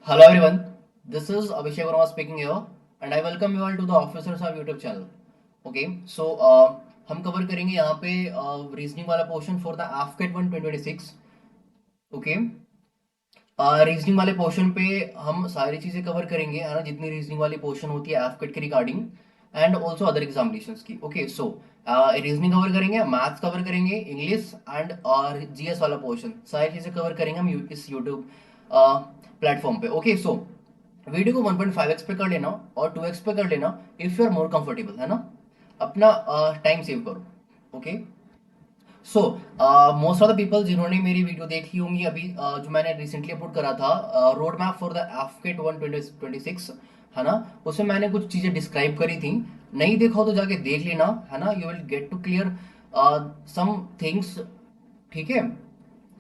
Hello everyone, this is Abhishek Verma speaking here, and I welcome you all to the Officers of YouTube channel. Okay, so हम cover करेंगे यहाँ पे reasoning वाला portion for the AFCAT 1 2026. Okay, reasoning वाले portion पे हम सारी चीज़ें कवर करेंगे, है ना, जितनी रीजनिंग वाली पोर्शन होती है AFCAT के regarding and also other examinations की. ओके, सो रीजनिंग कवर करेंगे, मैथ्स कवर करेंगे, इंग्लिश एंड जीएस वाला पोर्शन, सारी चीज़ें कवर करेंगे हम इस यूट्यूब प्लेटफॉर्म पे. ओके, सो वीडियो को 1.5x पे कर लेना और 2x पे कर लेना if you are more comfortable, है ना. अपना टाइम सेव करो. Okay, so most of the people जिन्होंने मेरी वीडियो देख ली होंगी अभी, जो मैंने रिसेंटली अपलोड करा था, road map for the AFCAT 1 2026, है ना, उसमें मैंने कुछ चीज़ें डिस्क्राइब करी थी. नहीं देखा हो तो जाके देख लेना, है ना. You will get to clear some things, ठीक है,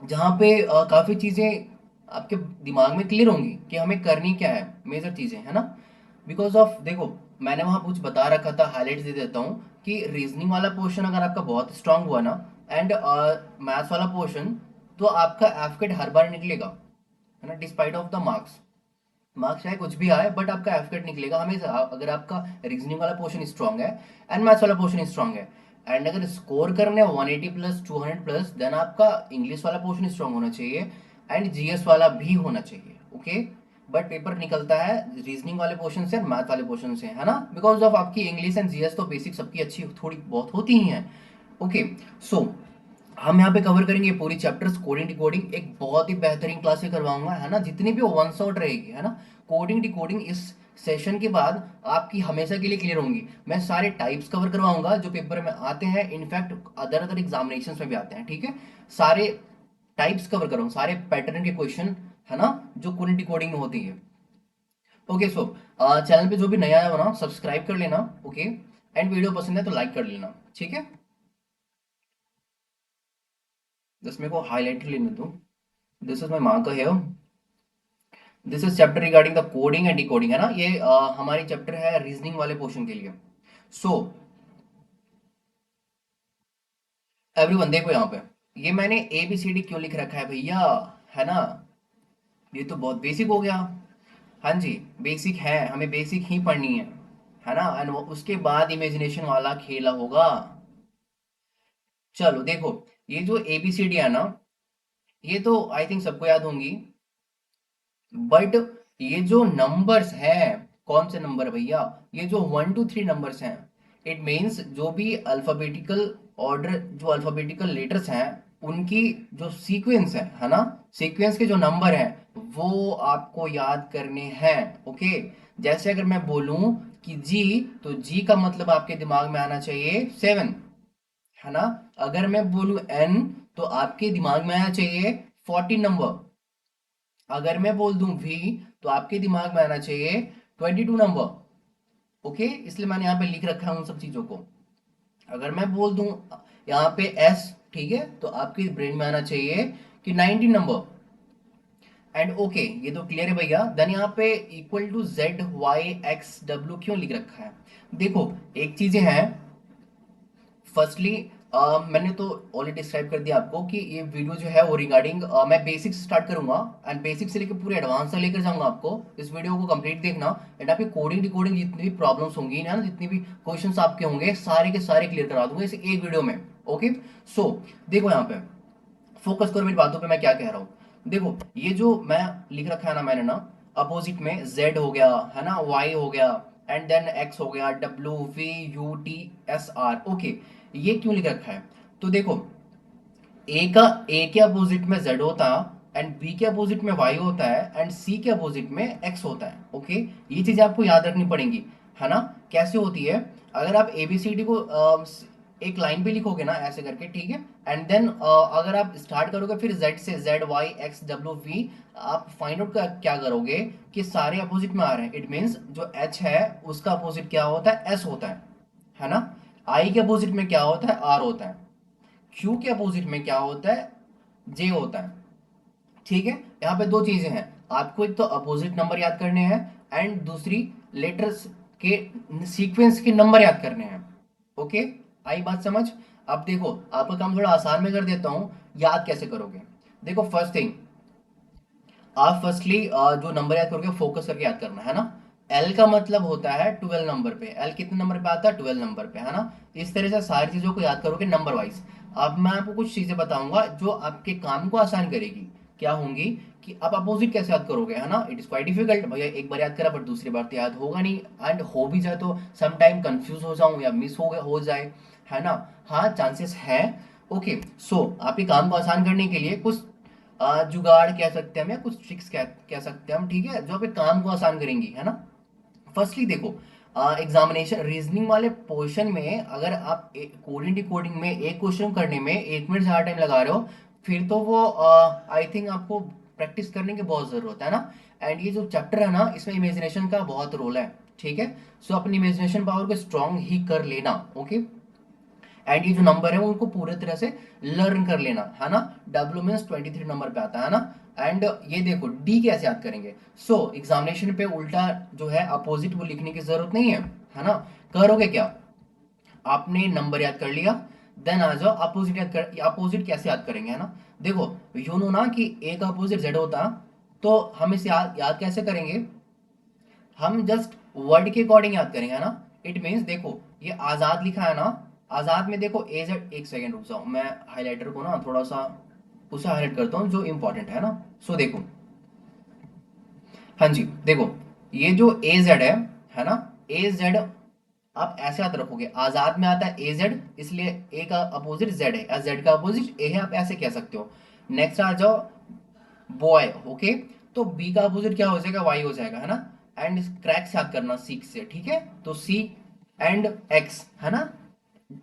जहाँ पे काफ़ी चीज़ें आपके दिमाग में क्लियर होंगी कि हमें करनी क्या है, मेजर चीज़ें, है ना. बिकॉज ऑफ देखो, मैंने वहाँ कुछ बता रखा था, हाईलाइट्स दे देता हूँ कि रीजनिंग वाला पोर्शन अगर आपका बहुत स्ट्रांग हुआ ना एंड मैथ्स वाला पोर्शन, तो आपका एफकेट हर बार निकलेगा, है ना, despite of the marks. Marks चाहे कुछ भी आए बट आपका एफकेट निकलेगा हमेशा अगर आपका रीजनिंग वाला पोर्शन स्ट्रांग है एंड मैथ्स वाला पोर्शन स्ट्रांग है. एंड अगर स्कोर करने 180 प्लस 200 प्लस, देन आपका इंग्लिश वाला पोर्शन स्ट्रांग होना चाहिए एंड जीएस वाला भी होना चाहिए. ओके, बट पेपर निकलता है रीजनिंग वाले पोर्शन से, मैथ वाले पोर्शन से, है ना, बिकॉज ऑफ आपकी इंग्लिश एंड जीएस तो बेसिक सबकी अच्छी थोड़ी बहुत होती ही हैं. ओके, सो हम यहाँ पे कवर करेंगे पूरी चैप्टर्स. कोडिंग डिकोडिंग एक बहुत ही बेहतरीन क्लास से करवाऊंगा, है ना, जितनी भी वन शॉट रहेगी, है ना. कोडिंग डिकोडिंग इस सेशन के बाद आपकी हमेशा के लिए क्लियर होंगी. मैं सारे टाइप्स कवर करवाऊंगा जो पेपर में आते हैं, इनफैक्ट अदर अदर एग्जामिनेशन में भी आते हैं, ठीक है. सारे टाइप्स कवर कराऊंगा, सारे पैटर्न के क्वेश्चन, है ना, जो कोडिंग डिकोडिंग में होती है. ओके, सो चैनल पे जो भी नया आया हो ना, सब्सक्राइब कर लेना. ओके, एंड वीडियो पसंद है तो लाइक कर लेना, ठीक है. बस मेरे को हाईलाइट लेने दो. This is my marker here. This is chapter regarding the coding and decoding, है ना. ये हमारी चैप्टर है रीजनिंग वाले पोर्शन के लिए. सो एवरीवन देखो यहाँ पे, ये मैंने ए बी सी डी क्यों लिख रखा है भैया, है ना. ये तो बहुत बेसिक हो गया. हाँ जी, बेसिक है, हमें बेसिक ही पढ़नी है ना. एंड उसके बाद इमेजिनेशन वाला खेला होगा. चलो देखो, ये जो ए बी सी डी है ना, ये तो आई थिंक सबको याद होंगी. बट ये जो नंबर्स हैं, कौन से नंबर भैया, ये जो 1 to 3 नंबर्स हैं, इट मीन्स जो भी अल्फाबेटिकल ऑर्डर, जो अल्फाबेटिकल लेटर्स हैं, उनकी जो सीक्वेंस है ना, सीक्वेंस के जो नंबर हैं वो आपको याद करने हैं. ओके, जैसे अगर मैं बोलूं कि जी, तो जी का मतलब आपके दिमाग में आना चाहिए 7, है ना. अगर मैं बोलूं एन, तो आपके दिमाग में आना चाहिए 14 नंबर. अगर मैं बोल दूं वी, तो आपके दिमाग में आना चाहिए 22 नंबर. ओके, इसलिए मैंने यहाँ पे लिख रखा है उन सब चीजों को. अगर मैं बोल दूं यहाँ पे एस, ठीक है, तो आपके ब्रेन में आना चाहिए कि 19 नंबर. एंड ओके, ये तो क्लियर है भैया. देन यहाँ पे equal to Z Y X W क्यों लिख रखा है. देखो, एक चीजें हैं. फर्स्टली मैंने तो ऑलरेडी डिस्क्राइब कर दिया आपको कि ये वीडियो जो है वो रिगार्डिंग, मैं बेसिक से स्टार्ट करूंगा एंड बेसिक से लेकर पूरे एडवांस तक लेकर जाऊंगा आपको. इस वीडियो को कंप्लीट देखना एंड आपकी कोडिंग डिकोडिंग जितनी भी प्रॉब्लम्स होंगी ना, जितनी भी क्वेश्चंस आपके होंगे, सारे के सारे क्लियर करा दूंगा इस एक वीडियो में. ओके, सो देखो यहाँ पे फोकस करो मेरी बातों पे, मैं क्या कह रहा हूँ. देखो, ये जो मैं लिख रखा है ना मैंने ना, अपोजिट में z हो गया, है ना, y हो गया, एंड देन x हो गया, w v u t s r. Okay, ये क्यों लिख रखा है. तो देखो, a के अपोजिट में z होता है एंड b के अपोजिट में y होता है एंड c के अपोजिट में x होता है. ओके, ये चीजें आपको याद रखनी पड़ेंगी, है ना. कैसे होती है, अगर आप एबीसीडी को एक लाइन पे लिखोगे ना ऐसे करके, ठीक है, एंड देन अगर आप स्टार्ट करोगे फिर z से, z y x w v, आप फाइंड आउट क्या करोगे कि सारे अपोजिट में आ रहे हैं. इट मीन्स जो h है उसका अपोजिट क्या होता है, s होता है ना. i के अपोजिट में क्या होता है, r होता है. क्यू के अपोजिट में क्या होता है, जे होता है. ठीक है, यहाँ पे दो चीजें हैं. आपको एक तो अपोजिट नंबर याद करने हैं एंड दूसरी लेटर्स के सीक्वेंस के नंबर याद करने हैं. ओके, आई बात समझ. अब देखो, आपका काम थोड़ा आसान में कर देता हूं, याद कैसे करोगे. देखो, फर्स्ट थिंग, आप फर्स्टली जो नंबर याद करोगे फोकस करके याद करना है ना। एल का मतलब होता है 12 नंबर पे। एल कितने नंबर पे आता है? 12 नंबर पे, है ना। इस तरह से सारी चीजों को याद करोगे नंबर वाइज। अब मैं आपको कुछ चीजें बताऊंगा जो आपके काम को आसान करेगी। क्या होंगी? कि आप अपोजिट कैसे याद करोगे, है ना। इट इज क्वाइट डिफिकल्ट भैया, एक बार याद करा पर दूसरी बार तो याद होगा नहीं, एंड हो भी जाए तो सम टाइम कंफ्यूज हो जाऊं या मिस हो जाए, है ना। हाँ, चांसेस है। ओके, सो आपके काम को आसान करने के लिए कुछ जुगाड़ कह सकते हैं हम, या कुछ ट्रिक्स कह सकते हैं हम, ठीक है, जो आपके काम को आसान करेंगी, है ना। फर्स्टली देखो, एग्जामिनेशन रीजनिंग वाले पोर्शन में अगर आप कोडिंग डिकोडिंग में एक क्वेश्चन करने में 1 मिनट से ज़्यादा टाइम लगा रहे हो, फिर तो वो आई थिंक आपको प्रैक्टिस करने की बहुत ज़रूरत है ना। एंड ये जो चैप्टर है ना, इसमें इमेजिनेशन का बहुत रोल है, ठीक है। सो अपनी इमेजिनेशन पावर को स्ट्रांग ही कर लेना, ओके। एंड ये जो नंबर है उनको पूरे तरह से लर्न कर लेना, है ना। डब्ल्यू मीन्स 23 नंबर पे आता है ना। एंड ये देखो डी कैसे याद करेंगे। सो एग्जामिनेशन पे उल्टा जो है अपोजिट वो लिखने की जरूरत नहीं है ना। करोगे क्या? आपने नंबर याद कर लिया, देन आ जाओ अपोजिट याद कर। अपोजिट कैसे याद करेंगे, है ना। देखो, यू नो ना कि ए का अपोजिट जेड होता, तो हम इसे याद कैसे करेंगे? हम जस्ट वर्ड के अकॉर्डिंग याद करेंगे, है ना। इट मीन्स देखो, ये आजाद लिखा है ना। आजाद में देखो ए जेड, एक सेकेंड रुक जाओ, मैं हाईलाइटर को ना थोड़ा सा उसे हाईलाइट करता हूँ जो इंपॉर्टेंट है ना। सो देखो, हाँ जी, देखो, ये जो ए जेड है ना। ए जेड आप ऐसे याद रखोगे, आजाद में आता है ए जेड, इसलिए ए का अपोजिट जेड है, जेड का अपोजिट ए है, आप ऐसे कह सकते हो। नेक्स्ट आ जाओ, बॉय, ओके। तो बी का अपोजिट क्या हो जाएगा? वाई हो जाएगा, है ना। एंड क्रैक्स याद करना सीख से, ठीक है। तो सी एंड एक्स, है ना,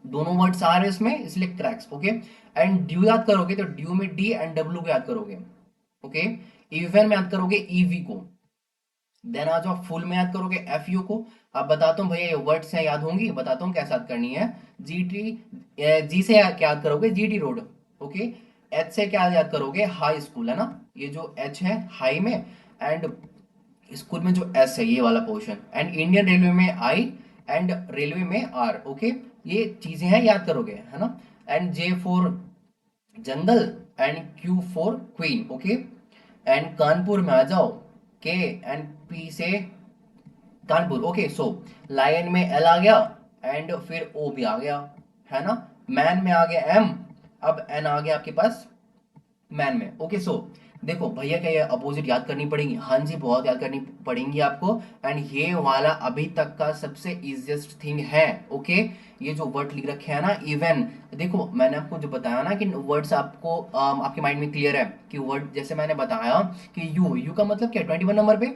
दोनों वर्ड्स आ रहे हैं इसमें, इसलिए क्रैक्स, ओके। एंड ड्यू याद करोगे तो ड्यू में डी एंड डब्ल्यू को याद करोगे, ओके। इवन में याद करोगे ईवी को। देन आ जाओ फुल में याद करोगे एफ यू को। अब बताता हूँ भैया, ये वर्ड्स हैं, याद होंगी, बताता हूँ कैसे याद करनी है। जी टी, जी से क्या याद करोगे? G T road, okay. H से क्या याद करोगे? हाई स्कूल, है ना। ये जो एच है हाई में, एंड स्कूल में जो एस है, ये वाला पोर्शन। एंड इंडियन रेलवे में आई, एंड रेलवे में आर, ओके। ये चीजें हैं, याद करोगे, है ना। And J for jungle, and Q for queen, okay. And Kanpur में आ जाओ, के एंड पी से कानपुर, ओके। सो लायन में एल आ गया, एंड फिर ओ भी आ गया, है ना। मैन में आ गया एम, अब एन आ गया आपके पास मैन में, ओके। सो देखो भैया, क्या ये अपोजिट याद करनी पड़ेगी? हाँ जी, बहुत याद करनी पड़ेंगी आपको। एंड ये वाला अभी तक का सबसे इजिएस्ट थिंग है, ओके। ये जो वर्ड लिख रखे हैं ना, इवन, देखो मैंने आपको जो बताया ना कि वर्ड्स आपको आपके माइंड में क्लियर है कि वर्ड, जैसे मैंने बताया कि यू, यू का मतलब क्या? 21 नंबर पे,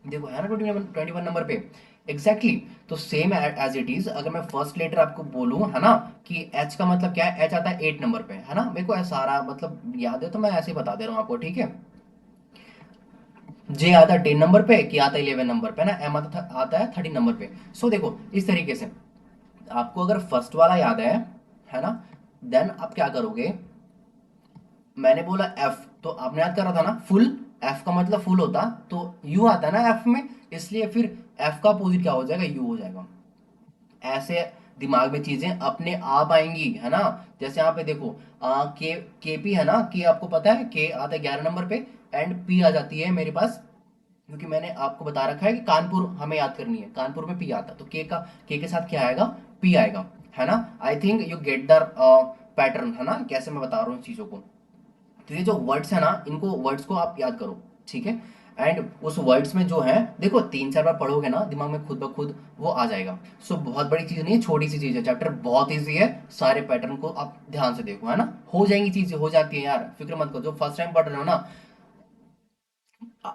देखो है ना, 21 नंबर पे, एग्जैक्टली exactly। तो सेम एज इट इज, अगर मैं फर्स्ट लेटर आपको बोलूं, है ना, कि एच का मतलब क्या है? एच आता है 8 नंबर पे, है ना। मेरे को ऐसा सारा मतलब याद है, तो मैं ऐसे ही बता दे रहा हूँ आपको, ठीक है। जे आता है 10 नंबर पे, कि आता है 11 नंबर पे ना, एम आता है 13 नंबर पे। सो देखो इस तरीके से आपको अगर फर्स्ट वाला याद है ना, देन आप क्या करोगे? मैंने बोला एफ, तो आपने याद करा था ना फुल। एफ का मतलब फुल होता, तो यू आता है ना एफ में, इसलिए फिर एफ का अपोजिट क्या हो जाएगा? यू हो जाएगा। ऐसे दिमाग में चीजें अपने आप आएंगी, है ना। जैसे यहाँ पे देखो, के पी है ना, के आपको पता है, के आता है 11 नंबर पे, एंड पी आ जाती है मेरे पास, क्योंकि मैंने आपको बता रखा है कि कानपुर हमें याद करनी है, कानपुर में पी आता, तो के के साथ क्या आएगा? पी आएगा, है ना। I think you get the pattern, है ना, कैसे मैं बता रहा हूँ चीजों को। तो ये जो वर्ड्स है ना, इनको वर्ड्स को आप याद करो, ठीक है। एंड उस वर्ड्स में जो है, देखो 3-4 बार पढ़ोगे ना, दिमाग में खुद ब खुद वो आ जाएगा। सो बहुत बड़ी चीज नहीं है, छोटी सी चीज है, चैप्टर बहुत ईजी है। सारे पैटर्न को आप ध्यान से देखो, है ना। हो जाएंगी चीजें, हो जाती है यार, फिक्र मत करो। जो फर्स्ट टाइम पढ़ रहे हो ना, आ,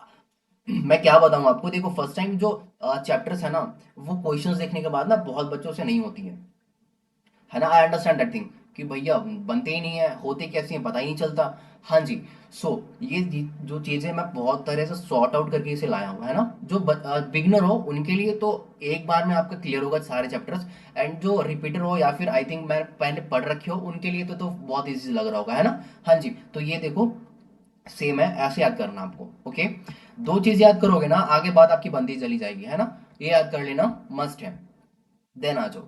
मैं क्या बताऊं आपको, देखो फर्स्ट टाइम जो चैप्टर्स है ना, वो क्वेश्चंस देखने के बाद ना बहुत बच्चों से नहीं होती है ना। आई अंडरस्टैंड दैट थिंग, कि भैया बनते ही नहीं है, होते कैसे हैं पता ही नहीं चलता। हाँ जी। सो ये जो चीजें मैं बहुत तरह से सॉर्ट आउट करके इसे लाया हूँ, है ना। जो बिगनर हो उनके लिए तो एक बार में आपका क्लियर होगा सारे चैप्टर्स। एंड जो रिपीटर हो, या फिर आई थिंक मैं पहले पढ़ रखे हो, उनके लिए तो बहुत ईजी लग रहा होगा, है ना। हाँ जी, तो ये देखो सेम है, ऐसे याद करना आपको, ओके। दो चीज याद करोगे ना, आगे बात आपकी बनती चली जाएगी, है ना। ये याद कर लेना, मस्ट है। देन आ जाओ,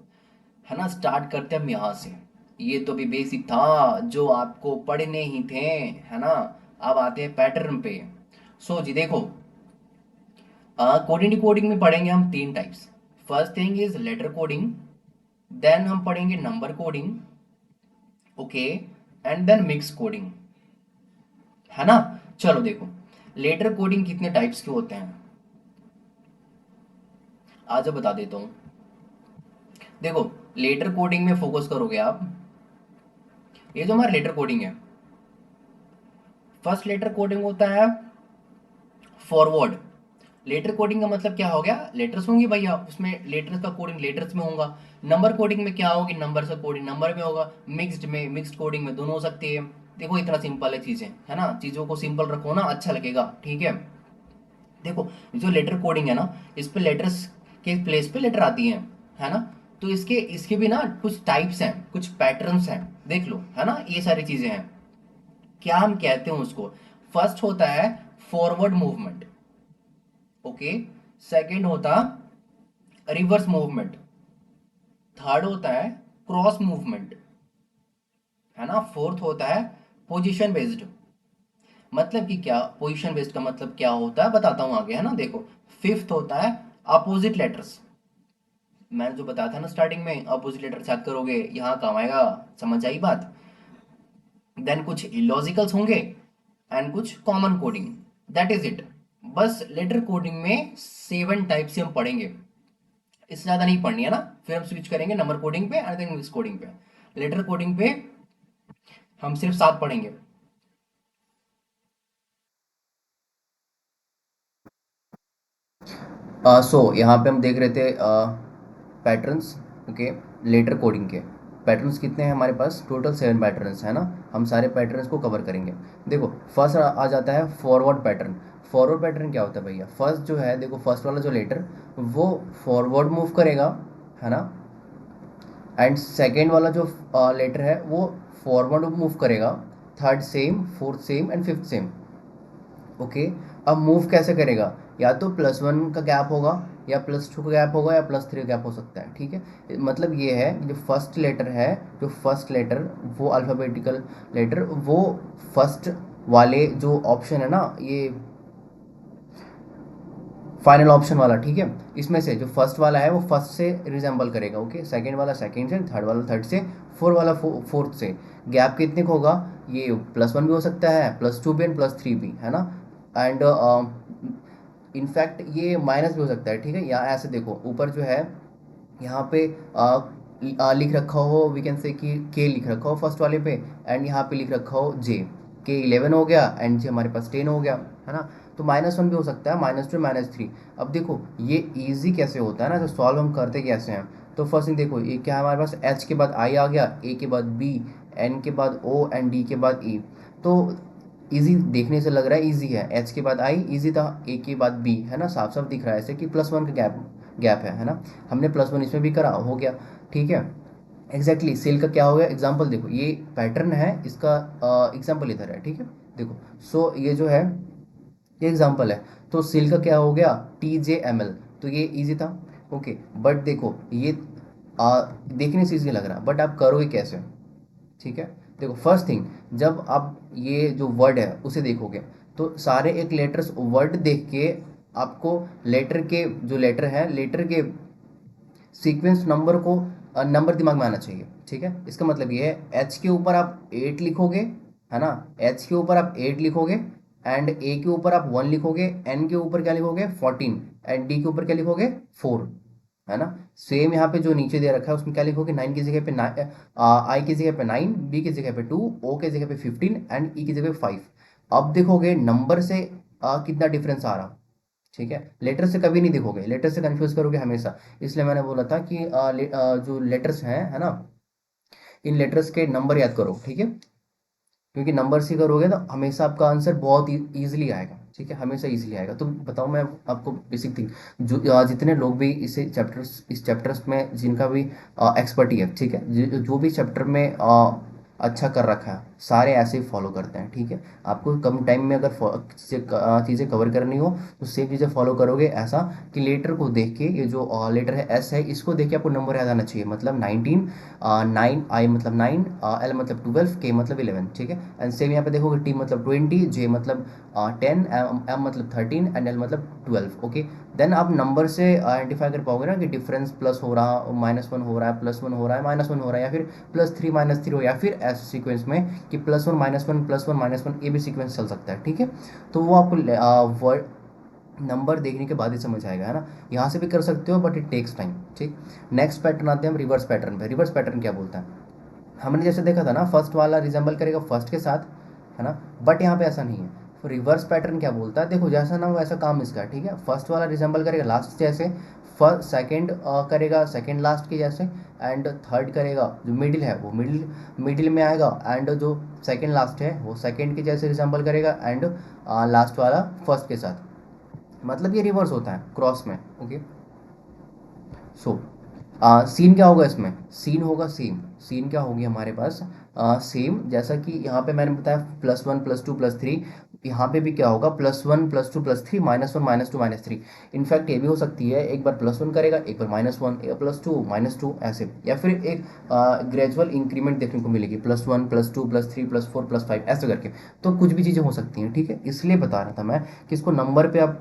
है ना, स्टार्ट करते हैं हम यहाँ से। ये तो भी बेसिक था जो आपको पढ़ने ही थे, है ना। अब आते हैं पैटर्न पे। सो जी देखो, कोडिंग डिकोडिंग में पढ़ेंगे हम तीन types. First thing is letter coding, then हम पढ़ेंगे number coding, okay, and then mix coding, है ना। चलो देखो, लेटर कोडिंग कितने टाइप्स के होते हैं आज बता देता हूँ। देखो, लेटर कोडिंग में फोकस करोगे आप, ये जो हमारा लेटर कोडिंग है, फर्स्ट लेटर कोडिंग होता है फॉरवर्ड। लेटर कोडिंग का मतलब क्या हो गया, लेटर्स होंगे भैया, उसमें लेटर्स का कोडिंग लेटर्स में होगा। नंबर कोडिंग में क्या होगी, नंबर का कोडिंग नंबर में होगा। मिक्स्ड कोडिंग में दोनों हो सकती है। देखो इतना सिंपल है चीजें, है ना, चीजों को सिंपल रखो ना, अच्छा लगेगा, ठीक है। देखो, जो लेटर कोडिंग है ना, इस पे लेटर्स के प्लेस पे लेटर आती है ना। तो इसके इसके भी ना कुछ टाइप्स हैं, कुछ पैटर्न्स हैं, देख लो, है ना, ये सारी चीजें हैं। क्या हम कहते हैं उसको, फर्स्ट होता है फॉरवर्ड मूवमेंट, ओके। सेकंड होता रिवर्स मूवमेंट। थर्ड होता है क्रॉस मूवमेंट, है ना। फोर्थ होता है पोजीशन बेस्ड। मतलब कि क्या, पोजीशन बेस्ड का मतलब क्या होता है बताता हूं आगे, है ना। देखो, फिफ्थ होता है अपोजिट लेटर्स। मैंने जो बताया था ना स्टार्टिंग में, अपोजिट लेटर्स याद करोगे यहाँ काम आएगा, समझ आई बात। देन कुछ इलॉजिकल्स होंगे एंड कुछ common coding, that is it. बस लेटर कोडिंग में 7 टाइप से हम पढ़ेंगे, इससे ज़्यादा नहीं पढ़नी है ना। फिर हम स्विच करेंगे नंबर कोडिंग पे एंड देन इंग्लिश कोडिंग पे। लेटर कोडिंग पे हम सिर्फ 7 पढ़ेंगे। सो यहाँ पे हम देख रहे थे पैटर्न्स, ओके। लेटर कोडिंग के पैटर्न्स कितने हैं हमारे पास, टोटल 7 पैटर्न्स है ना। हम सारे पैटर्न्स को कवर करेंगे। देखो, फर्स्ट आ जाता है फॉरवर्ड पैटर्न। फॉरवर्ड पैटर्न क्या होता है भैया, फर्स्ट जो है, देखो फर्स्ट वाला जो लेटर वो फॉरवर्ड मूव करेगा, है ना। एंड सेकेंड वाला जो लेटर है वो फॉरवर्ड मूव करेगा। Third same, fourth same and fifth sem, okay. अब मूव कैसे करेगा, या तो +1 का गैप होगा, या +2 का गैप होगा, या +3 का गैप हो सकता है, ठीक है। मतलब ये है कि जो फर्स्ट लेटर है, जो फर्स्ट लेटर वो अल्फ़ाबेटिकल लेटर, वो फर्स्ट वाले जो ऑप्शन है ना, ये फाइनल ऑप्शन वाला, ठीक है, इसमें से जो फर्स्ट वाला है वो फर्स्ट से रिजेंबल करेगा, ओके। सेकंड वाला सेकंड से, थर्ड वाला थर्ड से, फोर्थ वाला फोर्थ से। गैप कितने का होगा, ये +1 भी हो सकता है, +2 भी एंड +3 भी, है ना। एंड इनफैक्ट ये माइनस भी हो सकता है, ठीक है। यहाँ ऐसे देखो, ऊपर जो है यहाँ पे लिख रखा हो, वी कैन से कि के लिख रखा हो फर्स्ट वाले पे, एंड यहाँ पे लिख रखा हो जे, के 11 हो गया एंड जे हमारे पास 10 हो गया, है ना। तो -1 भी हो सकता है, -2 -3। अब देखो ये इजी कैसे होता है ना, तो सॉल्व हम करते कैसे हैं। तो फर्स्ट थिंग देखो, ये क्या है हमारे पास, एच के बाद आई आ गया, ए के बाद बी, एन के बाद ओ एंड डी के बाद ई। तो इजी देखने से लग रहा है, इजी है, एच के बाद आई इजी था, ए के बाद बी, है ना, साफ साफ दिख रहा है ऐसे कि +1 का गैप गैप है ना। हमने +1 इसमें भी करा, हो गया, ठीक है। एग्जैक्टली सेल का क्या हो गया, एग्जाम्पल देखो, ये पैटर्न है, इसका एग्जाम्पल इधर है, ठीक है। देखो, सो ये जो है, ये एग्जाम्पल है। तो सेल का क्या हो गया, TJML। तो ये इजी था, ओके। बट देखो ये देखने से इजी लग रहा है, बट आप करोगे कैसे, ठीक है। देखो फर्स्ट थिंग, जब आप ये जो वर्ड है उसे देखोगे, तो सारे एक लेटर्स वर्ड देख के आपको लेटर के जो लेटर है, लेटर के सीक्वेंस नंबर को नंबर दिमाग में आना चाहिए, ठीक है। इसका मतलब ये है, एच के ऊपर आप 8 लिखोगे, है ना, एच के ऊपर आप 8 लिखोगे, एंड ए के ऊपर आप 1 लिखोगे, एन के ऊपर क्या लिखोगे 14, एंड डी के ऊपर क्या लिखोगे 4, है ना। सेम यहाँ पे जो नीचे दे रखा है उसमें क्या लिखोगे, 9 की जगह पे आई की जगह पे 9, बी की जगह पे 2, ओ की जगह पे 15 एंड ई की जगह पे 5। अब देखोगे नंबर से कितना डिफरेंस आ रहा, ठीक है। लेटर से कभी नहीं देखोगे, लेटर से कंफ्यूज करोगे हमेशा। इसलिए मैंने बोला था कि जो लेटर्स हैं, है ना, इन लेटर्स के नंबर याद करो, ठीक है। क्योंकि नंबर से करोगे तो हमेशा आपका आंसर बहुत ईजिली आएगा, ठीक है, हमेशा इजीली आएगा। तो बताओ मैं आपको बेसिक थिंग, जो जितने लोग भी इस चैप्टर्स में जिनका भी एक्सपर्टी है, ठीक है, जो भी चैप्टर में अच्छा कर रखा है, सारे ऐसे ही फॉलो करते हैं, ठीक है। आपको कम टाइम में अगर चीज़ें कवर करनी हो तो सेम चीज़ें फॉलो करोगे, ऐसा कि लेटर को देख के, ये जो लेटर है एस है, इसको देख के आपको नंबर याद आना चाहिए। मतलब 19, 9, आई मतलब 9, एल मतलब 12, के मतलब 11, ठीक है। एंड सेम यहाँ पे देखोगे, टी मतलब 20, जे मतलब 10, एम मतलब 13 एंड एल मतलब 12, ओके। देन आप नंबर से आइडेंटिफाई कर पाओगे ना कि डिफरेंस प्लस हो रहा, -1 हो रहा है, +1 हो रहा है, -1 हो रहा है, या फिर +3 -3 हो, या फिर ऐसे सीक्वेंस में कि +1 -1 +1 -1, ये भी सीक्वेंस चल सकता है, ठीक है। तो वो आपको वर्ड नंबर देखने के बाद ही समझ आएगा, है ना। यहाँ से भी कर सकते हो बट इट टेक्स टाइम, ठीक। नेक्स्ट पैटर्न आते हैं हम रिवर्स पैटर्न पे। रिवर्स पैटर्न क्या बोलता है, हमने जैसे देखा था ना, फर्स्ट वाला रिजेंबल करेगा फर्स्ट के साथ, है ना, बट यहाँ पे ऐसा नहीं है। तो रिवर्स पैटर्न क्या बोलता है, देखो जैसा ना वैसा काम इसका, ठीक है। फर्स्ट वाला रिजेंबल करेगा लास्ट जैसे, फर्स्ट सेकंड करेगा सेकंड लास्ट के जैसे, एंड थर्ड करेगा जो मिडिल है वो मिडिल मिडिल में आएगा, एंड जो सेकंड लास्ट है वो सेकंड के जैसे रिजेंबल करेगा, एंड लास्ट वाला फर्स्ट के साथ। मतलब ये रिवर्स होता है क्रॉस में, ओके। सो सीन क्या होगा इसमें, सीन होगा सेम। सीन क्या होगी हमारे पास, सेम जैसा कि यहाँ पे मैंने बताया +1 +2 +3, यहाँ पे भी क्या होगा, +1 +2 +3, -1 -2 -3। इनफैक्ट ये भी हो सकती है, एक बार +1 करेगा, एक बार -1, एक +2 -2 ऐसे, या फिर एक ग्रेजुअल इंक्रीमेंट देखने को मिलेगी, +1 +2 +3 +4 +5 ऐसे करके। तो कुछ भी चीज़ें हो सकती हैं, ठीक है। इसलिए बता रहा था मैं कि इसको नंबर पे आप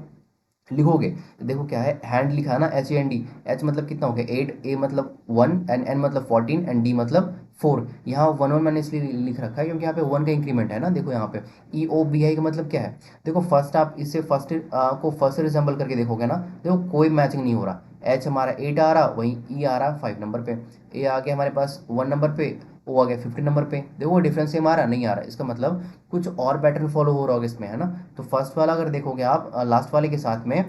लिखोगे तो देखो क्या है, हैंड लिखा है ना, HAND। एच मतलब कितना हो गया 8, ए मतलब 1, एंड एन मतलब 14, एंड डी मतलब 4। यहाँ 1 1 मैंने इसलिए लिख रखा है क्योंकि यहाँ पे 1 का इंक्रीमेंट है ना। देखो यहाँ पे EOBI का मतलब क्या है, देखो फर्स्ट आप इससे फर्स्ट को फर्स्ट रिजेंबल करके देखोगे ना, देखो कोई मैचिंग नहीं हो रहा। एच हमारा 8 आ रहा, वहीं ई आ रहा 5 नंबर पे, ए आ गया हमारे पास 1 नंबर पे, ओ आ गया 15 नंबर पे। देखो डिफरेंस सेम आ रहा नहीं आ रहा, इसका मतलब कुछ और पैटर्न फॉलो हो रहा होगा इसमें, है ना। तो फर्स्ट वाला अगर देखोगे आप लास्ट वाले के साथ में,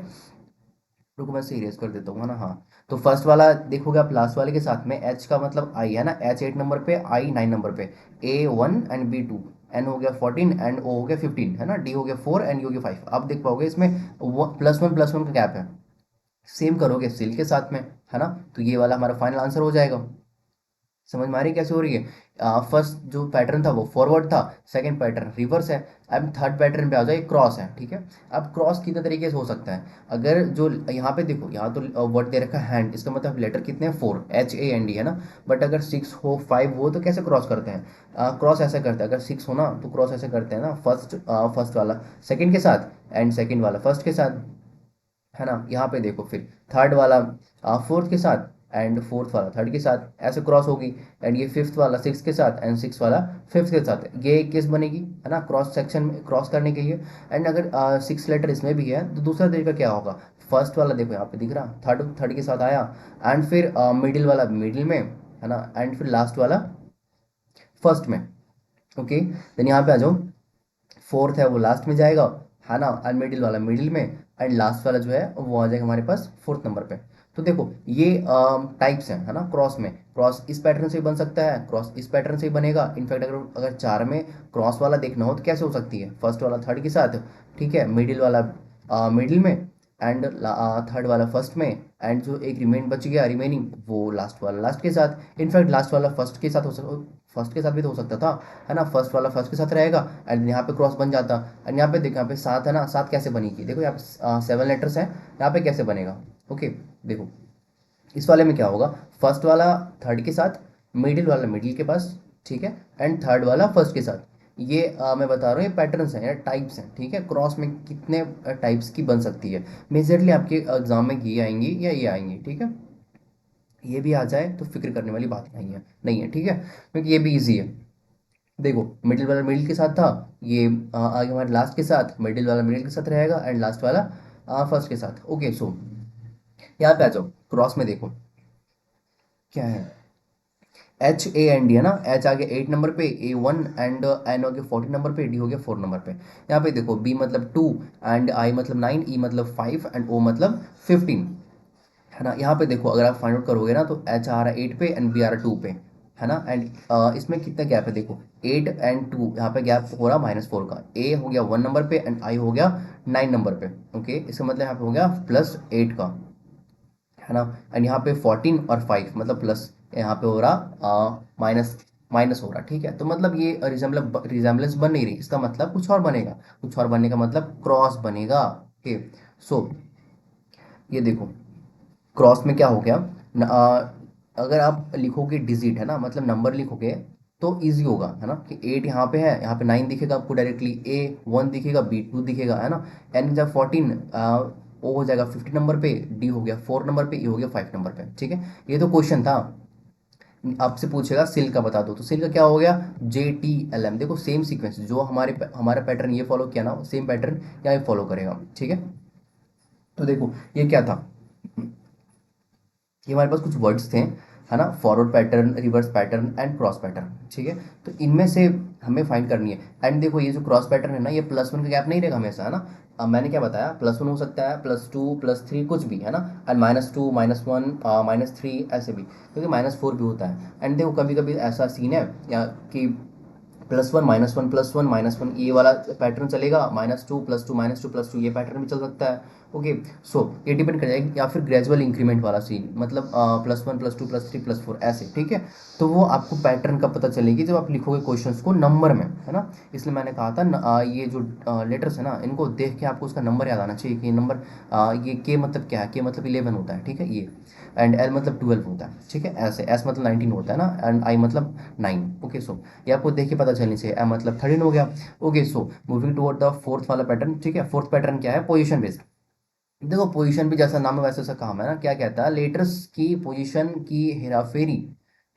रुको मैं इसे इरेज कर देता हूँ, है ना, हाँ। तो फर्स्ट वाला देखोगे आप लास्ट वाले के साथ में, एच का मतलब आई है ना, एच 8 नंबर पे, आई 9 नंबर पे, ए 1 एंड बी 2, एन हो गया 14 एंड ओ हो गया 15, है ना, डी हो गया 4 एंड यू हो गया 5। आप देख पाओगे इसमें +1 का गैप है। सेम करोगे सिल के साथ में, है ना, तो ये वाला हमारा फाइनल आंसर हो जाएगा। समझ में आ रही है कैसे हो रही है। फर्स्ट जो पैटर्न था वो फॉरवर्ड था, सेकंड पैटर्न रिवर्स है। अब थर्ड पैटर्न पे आ जाए, क्रॉस है, ठीक है। अब क्रॉस कितने तरीके से हो सकता है, अगर जो यहाँ पे देखो, यहाँ तो वर्ड दे रखा है हैंड, इसका मतलब लेटर कितने हैं 4, HAND, है ना। बट अगर 6 हो 5 हो तो कैसे क्रॉस करते हैं, क्रॉस ऐसे करते हैं, अगर 6 हो ना तो क्रॉस ऐसे करते हैं ना, फर्स्ट वाला सेकंड के साथ, एंड सेकंड वाला फर्स्ट के साथ, है ना। यहाँ पे देखो फिर थर्ड वाला फोर्थ के साथ, एंड फोर्थ वाला थर्ड के साथ, ऐसे क्रॉस होगी। एंड ये फिफ्थ वाला सिक्स के साथ, एंड सिक्स वाला फिफ्थ के साथ, ये एक केस बनेगी, है ना, क्रॉस सेक्शन में क्रॉस करने के लिए। एंड अगर 6 लेटर इसमें भी है तो दूसरा तरीका क्या होगा, फर्स्ट वाला देखो यहाँ पे दिख रहा, थर्ड थर्ड के साथ आया, एंड फिर मिडिल वाला मिडिल में, है ना, एंड फिर लास्ट वाला फर्स्ट में, ओके। देन यहाँ पे आ जाओ, फोर्थ है वो लास्ट में जाएगा, है ना, एंड मिडिल वाला मिडिल में, एंड लास्ट वाला जो है वो आ जाएगा हमारे पास फोर्थ नंबर पे। तो देखो ये टाइप्स हैं, है ना, क्रॉस में। क्रॉस इस पैटर्न से भी बन सकता है, क्रॉस इस पैटर्न से भी बनेगा। इनफैक्ट अगर अगर चार में क्रॉस वाला देखना हो तो कैसे हो सकती है, फर्स्ट वाला थर्ड के साथ, ठीक है, मिडिल वाला मिडिल में, एंड थर्ड वाला फर्स्ट में, एंड जो एक रिमेन बच गया रिमेनिंग वो लास्ट वाला लास्ट के साथ। इनफैक्ट लास्ट वाला फर्स्ट के साथ हो सकता, फर्स्ट के साथ भी तो हो सकता था, है ना, फर्स्ट वाला फर्स्ट के साथ रहेगा, एंड यहाँ पे क्रॉस बन जाता। एंड यहाँ पे देखो, यहाँ पे सात है ना, सात कैसे बनेगी, देखो यहाँ पे 7 लेटर्स हैं, यहाँ पे कैसे बनेगा, ओके। देखो इस वाले में क्या होगा, फर्स्ट वाला थर्ड के साथ, मिडिल वाला मिडिल के पास, ठीक है, एंड थर्ड वाला फर्स्ट के साथ। ये मैं बता रहा हूँ, ये पैटर्न्स हैं या टाइप्स हैं, ठीक है। क्रॉस में कितने टाइप्स की बन सकती है, मेजरली आपके एग्जाम में ये आएंगी या ये आएंगी, ठीक है। ये भी आ जाए तो फिक्र करने वाली बात नहीं है, ठीक है, क्योंकि ये भी ईजी है। देखो मिडिल वाला मिडिल के साथ था, ये आगे हमारे लास्ट के साथ, मिडिल वाला मिडिल के साथ रहेगा, एंड लास्ट वाला फर्स्ट के साथ, ओके। सो यहाँ पे आ जाओ, क्रॉस में देखो क्या है, HAND, है ना, एच आ गया 8 नंबर पे, A 1 एंड एन हो गया 14 नंबर पे, डी हो गया 4 नंबर पे। यहाँ पे देखो बी मतलब 2, एंड आई मतलब 9, ई मतलब 5, एंड ओ मतलब 15, है ना। यहाँ पे देखो अगर आप फाइंड आउट करोगे ना तो एच आ रहा है 8 पे, एंड बी आ रहा है 2 पे, है ना। एंड इसमें कितना गैप है, देखो 8 एंड 2, यहाँ पे गैप हो रहा -4 का। ए हो गया 1 नंबर पे, एंड आई हो गया 9 नंबर पे, ओके। इसका मतलब यहाँ पे हो गया +8 का, है ना। एंड यहाँ पे 14 और 5 मतलब प्लस, यहाँ पे हो रहा माइनस हो रहा, ठीक है। तो मतलब ये रिजेम्बलेंस बन नहीं रही, इसका मतलब कुछ और बनेगा। कुछ और बनने का मतलब क्रॉस बनेगा। ओके। सो ये देखो, क्रॉस में क्या हो गया अगर आप लिखोगे डिजिट, है ना, मतलब नंबर लिखोगे तो इजी होगा, है ना, कि 8 यहाँ पे है, यहाँ पे 9 दिखेगा आपको डायरेक्टली, ए 1 दिखेगा, बी 2 दिखेगा, है ना, एन जब 14 ओ हो जाएगा 50 नंबर पे, डी हो गया 4 नंबर पे, ई हो गया 5 नंबर पे, ठीक है। ये तो क्वेश्चन था। आपसे पूछेगा सिल का बता दो, तो सिल का क्या हो गया, JTLM। देखो सेम सीक्वेंस, जो हमारा पैटर्न ये फॉलो किया ना, सेम पैटर्न यहाँ फॉलो करेगा, ठीक है। तो देखो ये क्या था, ये हमारे पास कुछ वर्ड्स थे, है ना, forward pattern, reverse pattern and cross pattern, ठीक है। तो इनमें से हमें फाइंड करनी है। एंड देखो ये जो क्रॉस पैटर्न है ना, ये +1 का गैप नहीं रहेगा हमेशा, है ना। अब मैंने क्या बताया, +1 हो सकता है, +2 +3 कुछ भी, है ना। एंड -2 -1 -3 ऐसे भी, क्योंकि -4 भी होता है। एंड देखो कभी कभी ऐसा सीन है या कि +1 -1 +1 -1 ये वाला पैटर्न चलेगा, -2 +2 -2 +2 ये पैटर्न भी चल सकता है। ओके। सो ये डिपेंड कर जाएगा, या फिर ग्रेजुअल इंक्रीमेंट वाला सीन, मतलब +1 +2 +3 +4 ऐसे, ठीक है। तो वो आपको पैटर्न का पता चलेगी जब आप लिखोगे क्वेश्चंस को नंबर में, है ना। इसलिए मैंने कहा था ये जो लेटर्स है ना, इनको देख के आपको उसका नंबर याद आना चाहिए कि नंबर, ये के मतलब क्या है, के मतलब 11 होता है, ठीक है ये। एंड एल मतलब 12 होता है, ठीक है, ऐसे एस मतलब 19 होता है ना, एंड आई मतलब 9। ओके। सो ये आपको देख के पता चलनी चाहिए, एम मतलब 13 हो गया। Okay. So moving toward the fourth वाला पैटर्न, ठीक है। फोर्थ पैटर्न क्या है, पोजीशन बेस्ड। देखो पोजीशन भी जैसा नाम है वैसे सा काम है ना, क्या कहता है, लेटर्स की पोजीशन की हेराफेरी,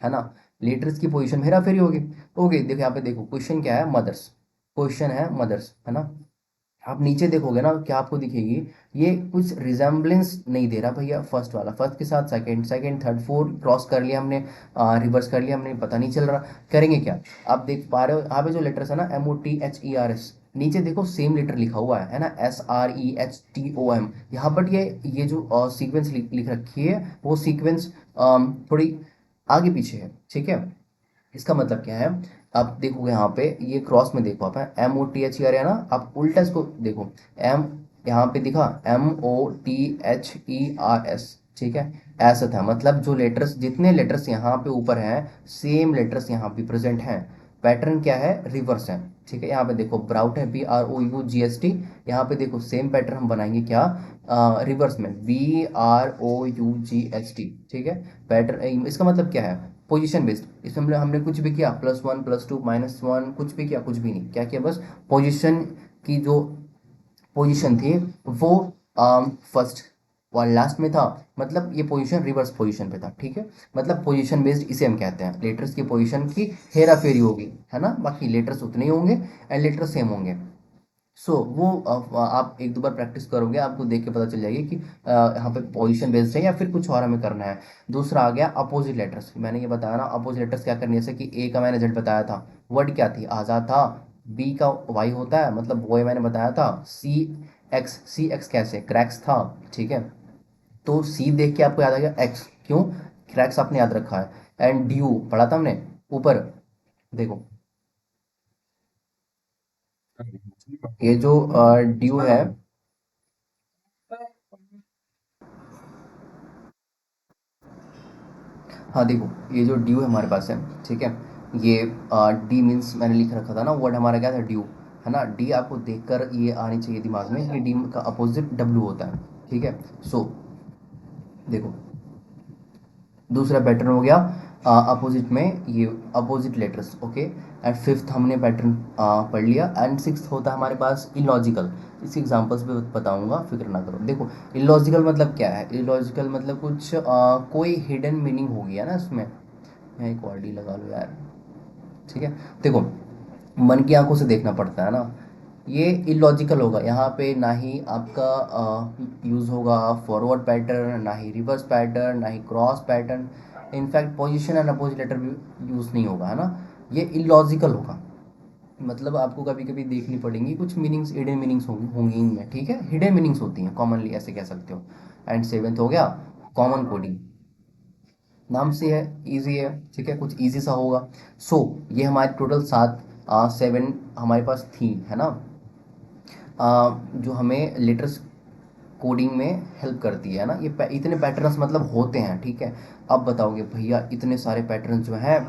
है ना। लेटर्स की पोजीशन में हेराफेरी होगी। ओके। देखो यहाँ पे देखो क्वेश्चन क्या है, मदर्स, क्वेश्चन है मदर्स, है ना। आप नीचे देखोगे ना, क्या आपको दिखेगी, ये कुछ रिजेम्बलेंस नहीं दे रहा भैया, फर्स्ट वाला फर्स्ट के साथ second, second third fourth cross कर लिया हमने, रिवर्स कर लिया हमने, पता नहीं चल रहा। करेंगे क्या, आप देख पा रहे हो यहाँ पे जो लेटर्स है ना, MOTHERS, नीचे देखो सेम लेटर लिखा हुआ है ना, SREHTOM। यहाँ पर ये जो सीक्वेंस लिख रखी है, वो सीक्वेंस थोड़ी आगे पीछे है, ठीक है। इसका मतलब क्या है, आप देखोगे यहाँ पे ये क्रॉस में देखो, आप MOTHER है ना, आप उल्टा इसको देखो, एम यहाँ पे दिखा MOTHERS, ठीक है। ऐसा था, मतलब जो लेटर्स, जितने लेटर्स यहाँ पे ऊपर हैं, सेम लेटर्स यहाँ भी प्रेजेंट हैं। पैटर्न क्या है, रिवर्स है, ठीक है। यहाँ पे देखो ब्राउट है, BROUGST। यहाँ पे देखो सेम पैटर्न हम बनाएंगे क्या, रिवर्स में, BROUGHT, ठीक है। पैटर्न इसका मतलब क्या है, पोजीशन बेस्ड। इसमें हमने कुछ भी किया, +1 +2 -1 कुछ भी किया, कुछ भी नहीं क्या किया, बस पोजीशन की जो पोजीशन थी वो फर्स्ट और लास्ट में था, मतलब ये पोजीशन रिवर्स पोजीशन पे था, ठीक है। मतलब पोजीशन बेस्ड इसे हम कहते हैं, लेटर्स की पोजीशन की हेरा फेरी होगी, है ना, बाकी लेटर्स उतने ही होंगे एंड लेटर्स सेम होंगे। सो वो आप एक दो बार प्रैक्टिस करोगे, आपको देख के पता चल जाएगी कि यहाँ पे पोजीशन बेस्ड है या फिर कुछ और हमें करना है। दूसरा आ गया अपोजिट लेटर्स, मैंने ये बताया ना, अपोजिट लेटर्स क्या करनी है, जैसे कि ए का मैंने जेड बताया था, वर्ड क्या थी, आज़ाद था। बी का वाई होता है, मतलब बॉय मैंने बताया था। सी एक्स कैसे, क्रैक्स था, ठीक है। तो सी देख के आपको याद आ गया एक्स, क्यों, क्रैक्स आपने याद रखा है। एंड ड्यू पढ़ा था हमने ऊपर, देखो ये जो ड्यू है, हाँ देखो ये जो ड्यू है हमारे पास है, ठीक है। ये डी मीन्स मैंने लिख रखा था ना, वर्ड हमारा क्या था, ड्यू, है ना। डी आपको देखकर ये आनी चाहिए दिमाग में कि डी का अपोजिट डब्ल्यू होता है, ठीक है। सो देखो दूसरा पैटर्न हो गया अपोजिट में, ये opposite letters, okay. And fifth हमने पैटर्न पढ़ लिया। एंड सिक्स्थ होता है हमारे पास इलॉजिकल। इसके एग्जांपल्स भी बताऊंगा, फिक्र ना करो। देखो इलॉजिकल मतलब क्या है, इलॉजिकल मतलब कुछ कोई हिडन मीनिंग होगी, है ना इसमें। मैं एक और डी लगा लो यार, ठीक है। देखो मन की आंखों से देखना पड़ता है ना, ये इलॉजिकल होगा, यहाँ पे ना ही आपका यूज़ होगा फॉरवर्ड पैटर्न, ना ही रिवर्स पैटर्न, ना ही cross pattern. In fact position and opposite letter भी यूज़ नहीं होगा, है ना। ये इलॉजिकल होगा, मतलब आपको कभी कभी देखनी पड़ेंगी कुछ मीनिंग्स, हिडन मीनिंग्स होंगी होंगी इनमें, ठीक है, हिडन मीनिंग्स होती हैं कॉमनली, ऐसे कह सकते हो। एंड सेवेंथ हो गया कॉमन कोडिंग, नाम से है, इजी है, ठीक है, कुछ इजी सा होगा। सो ये हमारे टोटल 7 हमारे पास थी, है ना। जो हमें लेटर्स कोडिंग में हेल्प करती है ना। ये इतने पैटर्न्स मतलब होते हैं, ठीक है। अब बताओगे भैया इतने सारे पैटर्न जो हैं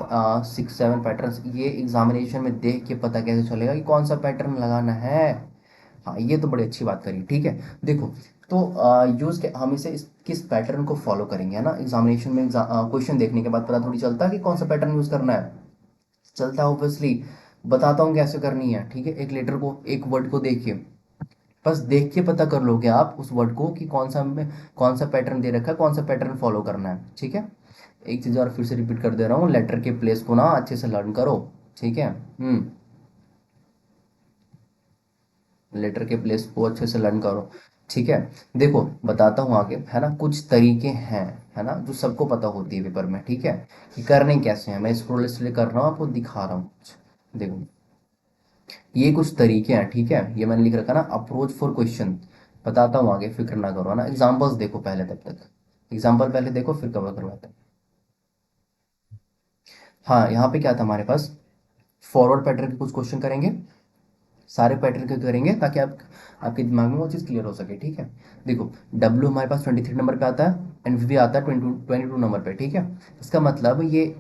6-7 पैटर्न्स, ये एग्जामिनेशन में देख के पता कैसे चलेगा कि कौन सा पैटर्न लगाना है। हाँ ये तो बड़ी अच्छी बात करी, ठीक है। देखो तो यूज के हम इसे किस पैटर्न को फॉलो करेंगे, है ना। एग्जामिनेशन में क्वेश्चन देखने के बाद पता थोड़ी चलता है कि कौन सा पैटर्न यूज करना है। चलता है ऑब्वियसली। बताता हूँ कैसे करनी है, ठीक है। एक लेटर को, एक वर्ड को देखिए, बस देख के पता कर लोगे आप उस वर्ड को कि कौन सा पैटर्न दे रखा है, कौन सा पैटर्न फॉलो करना है, ठीक है। एक चीज़ और फिर से रिपीट कर दे रहा हूँ, लेटर के प्लेस को ना अच्छे से लर्न करो, ठीक है। लेटर के प्लेस को अच्छे से लर्न करो, ठीक है। देखो बताता हूँ आगे, है ना। कुछ तरीके हैं, है ना, जो सबको पता होती है पेपर में, ठीक है। कि करने कैसे हैं, मैं स्क्रॉल इसलिए कर रहा हूँ, आपको दिखा रहा हूँ। देखो ये कुछ तरीके हैं, ठीक है। ये मैंने लिख रखा ना, अप्रोच फॉर क्वेश्चन। बताता हूँ आगे, फिक्र ना करो, है ना। एग्जांपल्स देखो पहले, तब तक एग्जांपल पहले देखो फिर कवर करवाते हैं। हाँ यहाँ पे क्या था हमारे पास, फॉरवर्ड पैटर्न के कुछ क्वेश्चन करेंगे, सारे पैटर्न के करेंगे ताकि आपके दिमाग में वो चीज़ क्लियर हो सके, ठीक है। देखो डब्ल्यू हमारे पास 23 नंबर पे आता है, एंड वी आता है 22 नंबर पे, ठीक है। इसका मतलब ये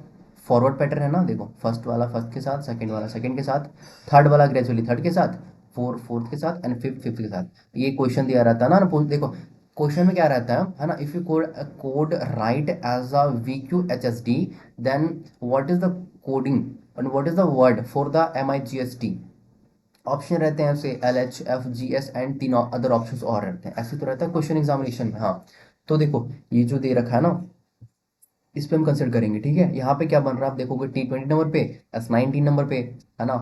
फॉरवर्ड पैटर्न है ना। देखो फर्स्ट वाला फर्स्ट के साथ, सेकंड वाला सेकंड के साथ, थर्ड वाला ग्रेजुअली थर्ड के साथ, फोर्थ के साथ, एंड फिफ्थ फिफ्थ के साथ। ये क्वेश्चन दिया रहता है ना। देखो क्वेश्चन में क्या रहता है ना, if you code write as a VQHSD, then what is the coding and what is the word for the MIGST। Option रहते हैं ऐसे LHFGS एंड 3 अदर ऑप्शंस और रहते हैं, ऐसे तो रहता है क्वेश्चन एग्जामिनेशन में। हाँ तो देखो ये जो दे रखा है ना, इस पे हम कंसिडर करेंगे, ठीक है। यहाँ पे क्या बन रहा है आप देखोगे, T20 नंबर पे, S19 नंबर पे, है ना,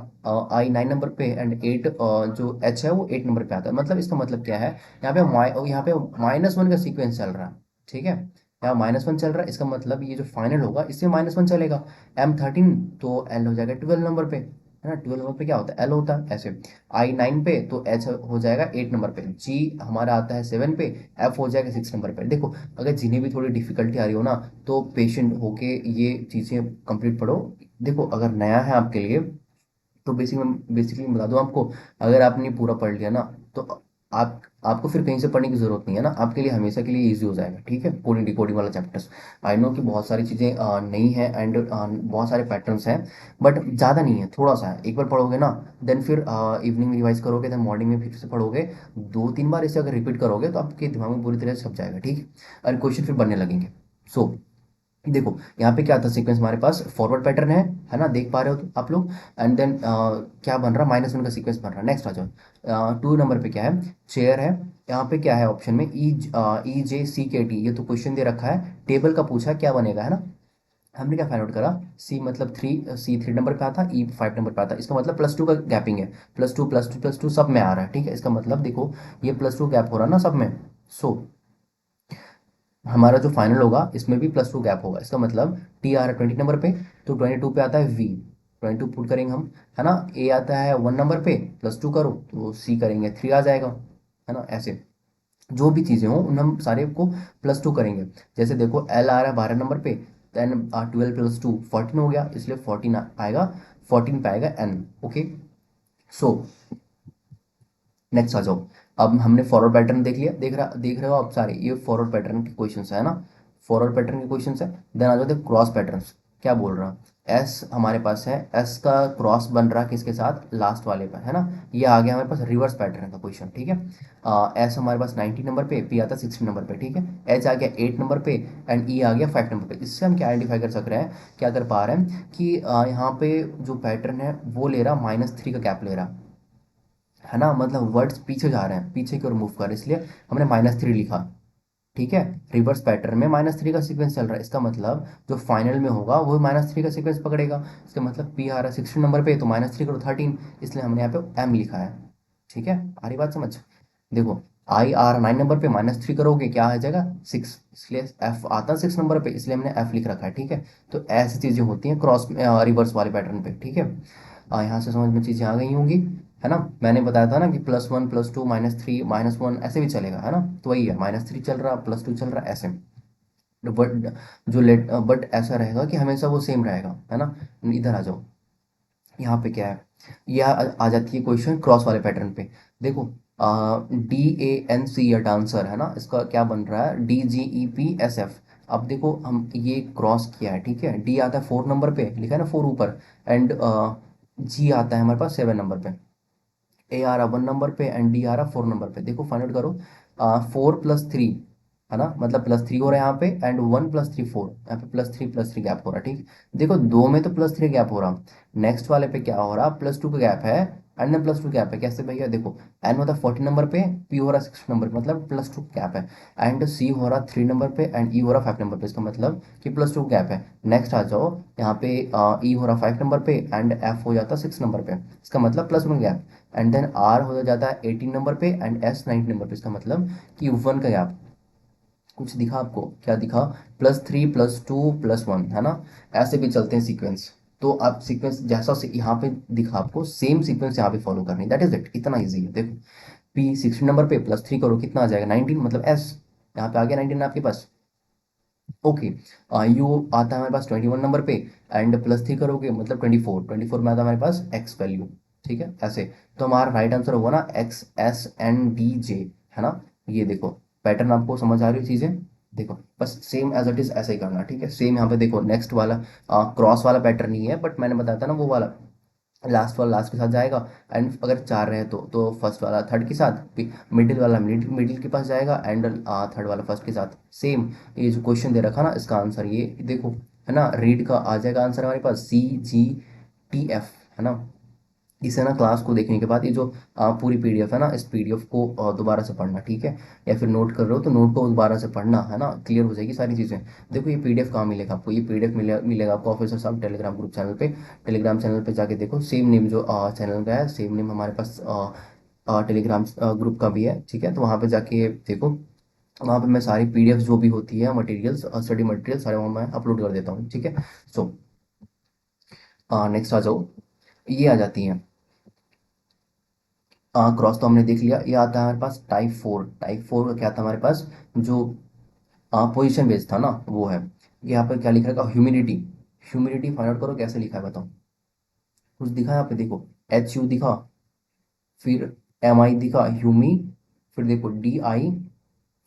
I9 नंबर पे, एंड 8 जो H है वो 8 नंबर पे आता है। मतलब इसका मतलब क्या है, यहाँ पे -1 का सीक्वेंस चल रहा है, ठीक है। यहाँ -1 चल रहा है, इसका मतलब ये जो फाइनल होगा इससे -1 चलेगा। M13 तो L हो जाएगा 12 नंबर पे, है ना। 12 नंबर पे क्या होता है, L होता है ऐसे। I9 पे तो H हो जाएगा 8 नंबर पे, G हमारा आता है 7 पे, F हो जाएगा 6 नंबर पे। देखो अगर जिन्हें भी थोड़ी डिफिकल्टी आ रही हो ना, तो पेशेंट होके ये चीज़ें कंप्लीट पढ़ो। देखो अगर नया है आपके लिए तो बेसिकली मैं बता दूं आपको, अगर आपने पूरा पढ़ लिया ना, तो आपको फिर कहीं से पढ़ने की जरूरत नहीं है ना, आपके लिए हमेशा के लिए इजी हो जाएगा, ठीक है। कोडिंग डिकोडिंग वाला चैप्टर्स, आई नो कि बहुत सारी चीज़ें नई हैं, एंड बहुत सारे पैटर्न्स हैं, बट ज़्यादा नहीं है, थोड़ा सा है। एक बार पढ़ोगे ना, देन फिर इवनिंग में रिवाइज करोगे, देन मॉर्निंग में फिर से पढ़ोगे, 2-3 बार इसे अगर रिपीट करोगे तो आपके दिमाग में पूरी तरह से छप जाएगा, ठीक है। और क्वेश्चन फिर बनने लगेंगे। सो देखो यहाँ पे क्या था सीक्वेंस, हमारे पास फॉरवर्ड पैटर्न है ना, देख पा रहे हो तो आप लोग। एंड देन क्या बन रहा, -1 का सीक्वेंस बन रहा है। नेक्स्ट आ जाओ, 2 नंबर पे क्या है, चेयर है। यहाँ पे क्या है ऑप्शन में, EJCKT, ये तो क्वेश्चन दे रखा है, टेबल का पूछा है, क्या बनेगा, है ना। हमने क्या फाइंड आउट करा, सी मतलब 3 नंबर पे आता, E 5 नंबर पे आता, इसका मतलब +2 का गैपिंग है, +2 सब में आ रहा है, ठीक है। इसका मतलब देखो ये +2 गैप हो रहा है ना सब में। सो हमारा जो फाइनल होगा इसमें भी +2 गैप होगा, इसका मतलब T आ रहा है 20 नंबर पे, तो 22 पे आता है V, 22 पुट करेंगे हम, है ना। A आता है 1 नंबर पे, +2 करो तो C करेंगे 3 आ जाएगा, है ना। ऐसे जो भी चीज़ें हों उन हम सारे को +2 करेंगे। जैसे देखो L आ रहा है 12 नंबर पे, देन 12 + 2 14 हो गया, इसलिए 14 आएगा, 14 पे आएगा N। ओके सो नेक्स्ट आ जाओ। अब हमने फॉरवर्ड पैटर्न देख रहे हो आप सारे, ये फॉरवर्ड पैटर्न के क्वेश्चंस है ना, फॉरवर्ड पैटर्न के क्वेश्चंस है। देन आ जाते हैं क्रॉस पैटर्न्स। क्या बोल रहा, एस हमारे पास है, एस का क्रॉस बन रहा है किसके साथ, लास्ट वाले पर, है ना। ये आ गया हमारे पास रिवर्स पैटर्न का क्वेश्चन, ठीक है। एस हमारे पास 19 नंबर पे, पी आता है 16 नंबर पे, ठीक है। एच आ गया 8 नंबर पे, एंड ई आ गया 5 नंबर पे। इससे हम क्या आइडेंटिफाई कर सक रहे हैं, क्या कर पा रहे हैं कि यहाँ पे जो पैटर्न है वो ले रहा -3 का गैप ले रहा है ना। मतलब वर्ड्स पीछे जा रहे हैं, पीछे की ओर मूव कर रहे हैं, इसलिए हमने -3 लिखा, ठीक है। रिवर्स पैटर्न में -3 का सीक्वेंस चल रहा है, इसका मतलब जो फाइनल में होगा वो -3 का सीक्वेंस पकड़ेगा। इसका मतलब पी आ रहा है 16 नंबर पे, तो -3 करो 13, इसलिए हमने यहाँ पे M लिखा है, ठीक है। आ रही बात समझ। देखो आई आ रहा 9 नंबर पे, -3 करोगे क्या आ जाएगा 6, इसलिए F आता है 6 नंबर पे, इसलिए हमने F लिख रखा है, ठीक है। तो ऐसी चीज़ें होती हैं क्रॉस रिवर्स वाले पैटर्न पे, ठीक है। यहाँ से समझ में चीज़ें आ गई होंगी, है ना। मैंने बताया था ना कि +1 +2 -3 -1 ऐसे भी चलेगा, है ना। तो वही है, -3 चल रहा, +2 चल रहा, ऐसे। बट बट ऐसा रहेगा कि हमेशा वो सेम रहेगा, है ना। इधर आ जाओ, यहाँ पे क्या है, यह आ जाती है क्वेश्चन क्रॉस वाले पैटर्न पे। देखो DANC या डांसर है ना, इसका क्या बन रहा है, DGEPSF। अब देखो हम ये क्रॉस किया है, ठीक है, डी आता है 4 नंबर पे, लिखा है ना 4 ऊपर, एंड जी आता है हमारे पास 7 नंबर पे, ए आ रहा 1 नंबर पे एंड डी आ रहा 4 नंबर पे। देखो फाइंड आउट करो, 4+3 है ना, मतलब +3 हो रहा है यहाँ पे, एंड 1+3 4, यहाँ पे +3 गैप हो रहा है, ठीक। देखो दो में तो +3 गैप हो रहा, नेक्स्ट वाले पे क्या हो रहा, +2 का गैप है, एंड देन +2 गैप है। कैसे भैया, देखो एन होता है 14 नंबर पे, पी हो रहा है 6 नंबर पे, मतलब +2 गैप है, एंड सी हो रहा 3 नंबर पे, एंड ई हो रहा 5 नंबर पे, इसका मतलब कि +2 गैप है। नेक्स्ट आ जाओ, यहाँ पे ई हो रहा 5 नंबर पे, एंड एफ हो जाता 6 नंबर पे, इसका मतलब +1 गैप, एंड देन आर हो जाता है 18 नंबर पे, एंड एस 19 नंबर पे, इसका मतलब कि 1 का गैप। कुछ दिखा आपको, क्या दिखा, +3 +2 +1 है ना, ऐसे भी चलते हैं सीक्वेंस। तो आप सीक्वेंस जैसा से यहाँ पे दिखा आपको, सेम सीक्वेंस यहाँ पे फॉलो करनी, दैट इज इट, इतना ईजी है। देखो पी 16 नंबर पे +3 करो, कितना आ जाएगा 19, मतलब एस, यहाँ पे आ गया 19 आपके पास। ओके, यू आता है हमारे पास 21 नंबर पे, एंड +3 करोगे मतलब 24 में आता है हमारे पास एक्स वैल्यू, ठीक है ऐसे। तो हमारा राइट आंसर होगा ना XSNDJ, है ना। ये देखो पैटर्न आपको समझ आ रही है चीजें, देखो बस सेम एज इट इज ऐसे ही करना, ठीक है। सेम यहाँ पे देखो नेक्स्ट वाला क्रॉस वाला पैटर्न नहीं है, बट मैंने बताया था ना वो वाला, लास्ट वाला लास्ट के साथ जाएगा, एंड अगर चार रहे तो फर्स्ट वाला थर्ड के साथ, मिडिल वाला मिडिल के पास जाएगा, एंड थर्ड वाला फर्स्ट के साथ। सेम ये जो क्वेश्चन दे रखा ना, इसका आंसर ये देखो है ना, रीड का आ जाएगा आंसर हमारे पास CGTF, है ना। इसे ना क्लास को देखने के बाद ये जो पूरी पीडीएफ है ना, इस पीडीएफ को दोबारा से पढ़ना, ठीक है, या फिर नोट कर रहे हो तो नोट को दोबारा से पढ़ना, है ना, क्लियर हो जाएगी सारी चीज़ें। देखो ये पीडीएफ कहाँ मिलेगा आपको, ये पीडीएफ मिलेगा आपको ऑफिसर साहब टेलीग्राम ग्रुप चैनल पे। टेलीग्राम चैनल पे जाके देखो, सेम नेम जो चैनल का है, सेम नेम हमारे पास टेलीग्राम ग्रुप का भी है, ठीक है। तो वहाँ पे जाके देखो, वहाँ पे मैं सारी पीडीएफ जो भी होती है मटेरियल्स, स्टडी मटेरियल सारे वहाँ मैं अपलोड कर देता हूँ, ठीक है। सो नेक्स्ट आ जाओ, ये आ जाती हैं क्रॉस, तो हमने देख लिया। ये आता है हमारे पास टाइप 4 का क्या था हमारे पास, जो पोजीशन बेस्ड था ना वो है। यहाँ पे क्या लिखा है, ह्यूमिडिटी, ह्यूमिडिटी फाइंड आउट करो कैसे लिखा है बताओ। कुछ दिखा है यहाँ पे, देखो HU दिखा, फिर MI दिखा ह्यूमी, फिर देखो DI,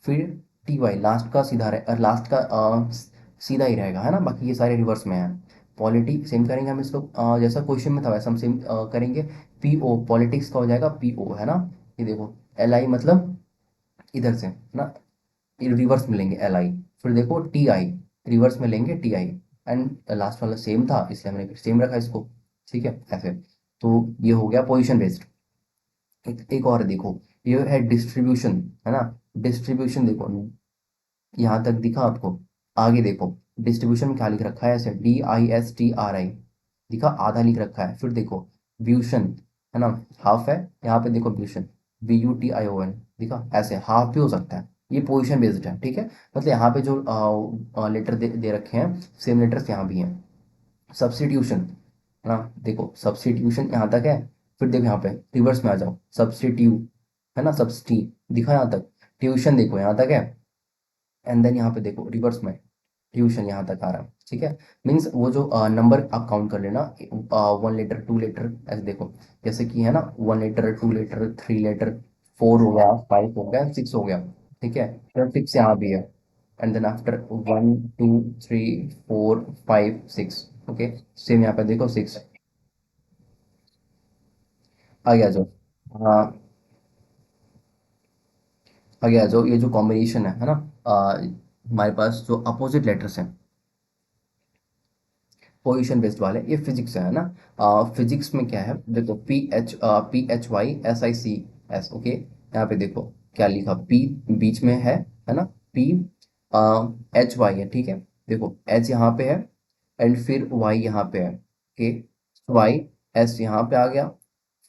फिर TY, लास्ट का सीधा रहे, लास्ट का सीधा ही रहेगा, है ना, बाकी ये सारे रिवर्स में है। पॉलिटी सेम करेंगे हम इसको, जैसा क्वेश्चन में था वैसा हम सेम करेंगे। PO पॉलिटिक्स का हो जाएगा PO, है ना। ये देखो LI मतलब इधर से, है ना, रिवर्स में लेंगे LI, फिर देखो TI, रिवर्स में लेंगे TI, एंड लास्ट वाला सेम था इसलिए हमने सेम रखा इसको, ठीक है ऐसे। तो ये हो गया पोजिशन बेस्ड। एक और देखो, ये है डिस्ट्रीब्यूशन, है ना, डिस्ट्रीब्यूशन देखो, यहाँ तक दिखा आपको, आगे देखो डिस्ट्रीब्यूशन में क्या लिख रखा है, ऐसे DISTRI दिखा, आधा लिख रखा है। फिर देखो ब्यूशन, है ना, हाफ है, यहाँ पे देखो ब्यूशन, BUTION दिखा, ऐसे हाफ भी हो सकता है। ये पोजीशन बेस्ड है, ठीक है, मतलब यहाँ पे जो लेटर दे रखे हैं, सेम लेटर्स यहाँ भी हैं। सब्स्टिट्यूशन, है ना, देखो सब्स्टिट्यूशन यहाँ तक है, फिर देखो यहाँ पे रिवर्स में आ जाओ, सब्स्टिट्यूट, है ना, सब्स्टी दिखा यहाँ तक, ट्यूशन देखो यहाँ तक है, एंड देन यहाँ पे देखो रिवर्स में ट्यूशन यहाँ तक आ रहा है, ठीक है। मीन्स वो जो नंबर आप काउंट कर लेना, 1 लेटर 2 लेटर ऐसे देखो, जैसे कि है ना 1 लेटर 2 लेटर 3 लेटर, 4 हो गया 5 हो गया 6 हो गया, ठीक है, फिर 6 यहाँ भी है, and then after 1 2 3 4 5 6, okay. Same यहाँ पे देखो 6 आ गया जो, हाँ आ गया जो, ये जो कॉम्बिनेशन है ना, हमारे पास जो अपोजिट लेटर्स हैं पोजिशन बेस्ड वाले, ये फिजिक्स है ना। फिजिक्स में क्या है देखो, PHYSICS, ओके। यहाँ पे देखो क्या लिखा, P बीच में है ना, PHY है, ठीक है। देखो H यहाँ पे है, एंड फिर Y यहाँ पे है, ओके। YS यहाँ पे आ गया,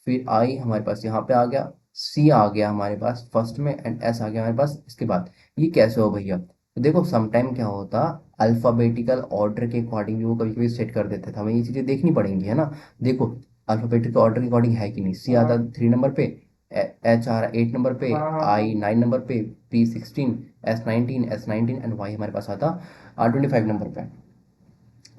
फिर I हमारे पास यहाँ पे आ गया, C आ गया हमारे पास फर्स्ट में, एंड S आ गया हमारे पास इसके बाद। ये कैसे हो भैया, तो देखो समटाइम क्या होता, अल्फ़ाबेटिकल ऑर्डर के अकॉर्डिंग भी वो कभी कभी सेट कर देते थे, हमें ये चीज़ें देखनी पड़ेंगी, है ना। देखो अल्फ़ाबेटिकल ऑर्डर के अकॉर्डिंग है कि नहीं, C आता 3 नंबर पे, H आ रहा 8 नंबर पे, I 9 नंबर पे, P 16, S 19 एंड Y हमारे पास आता 25 नंबर पे।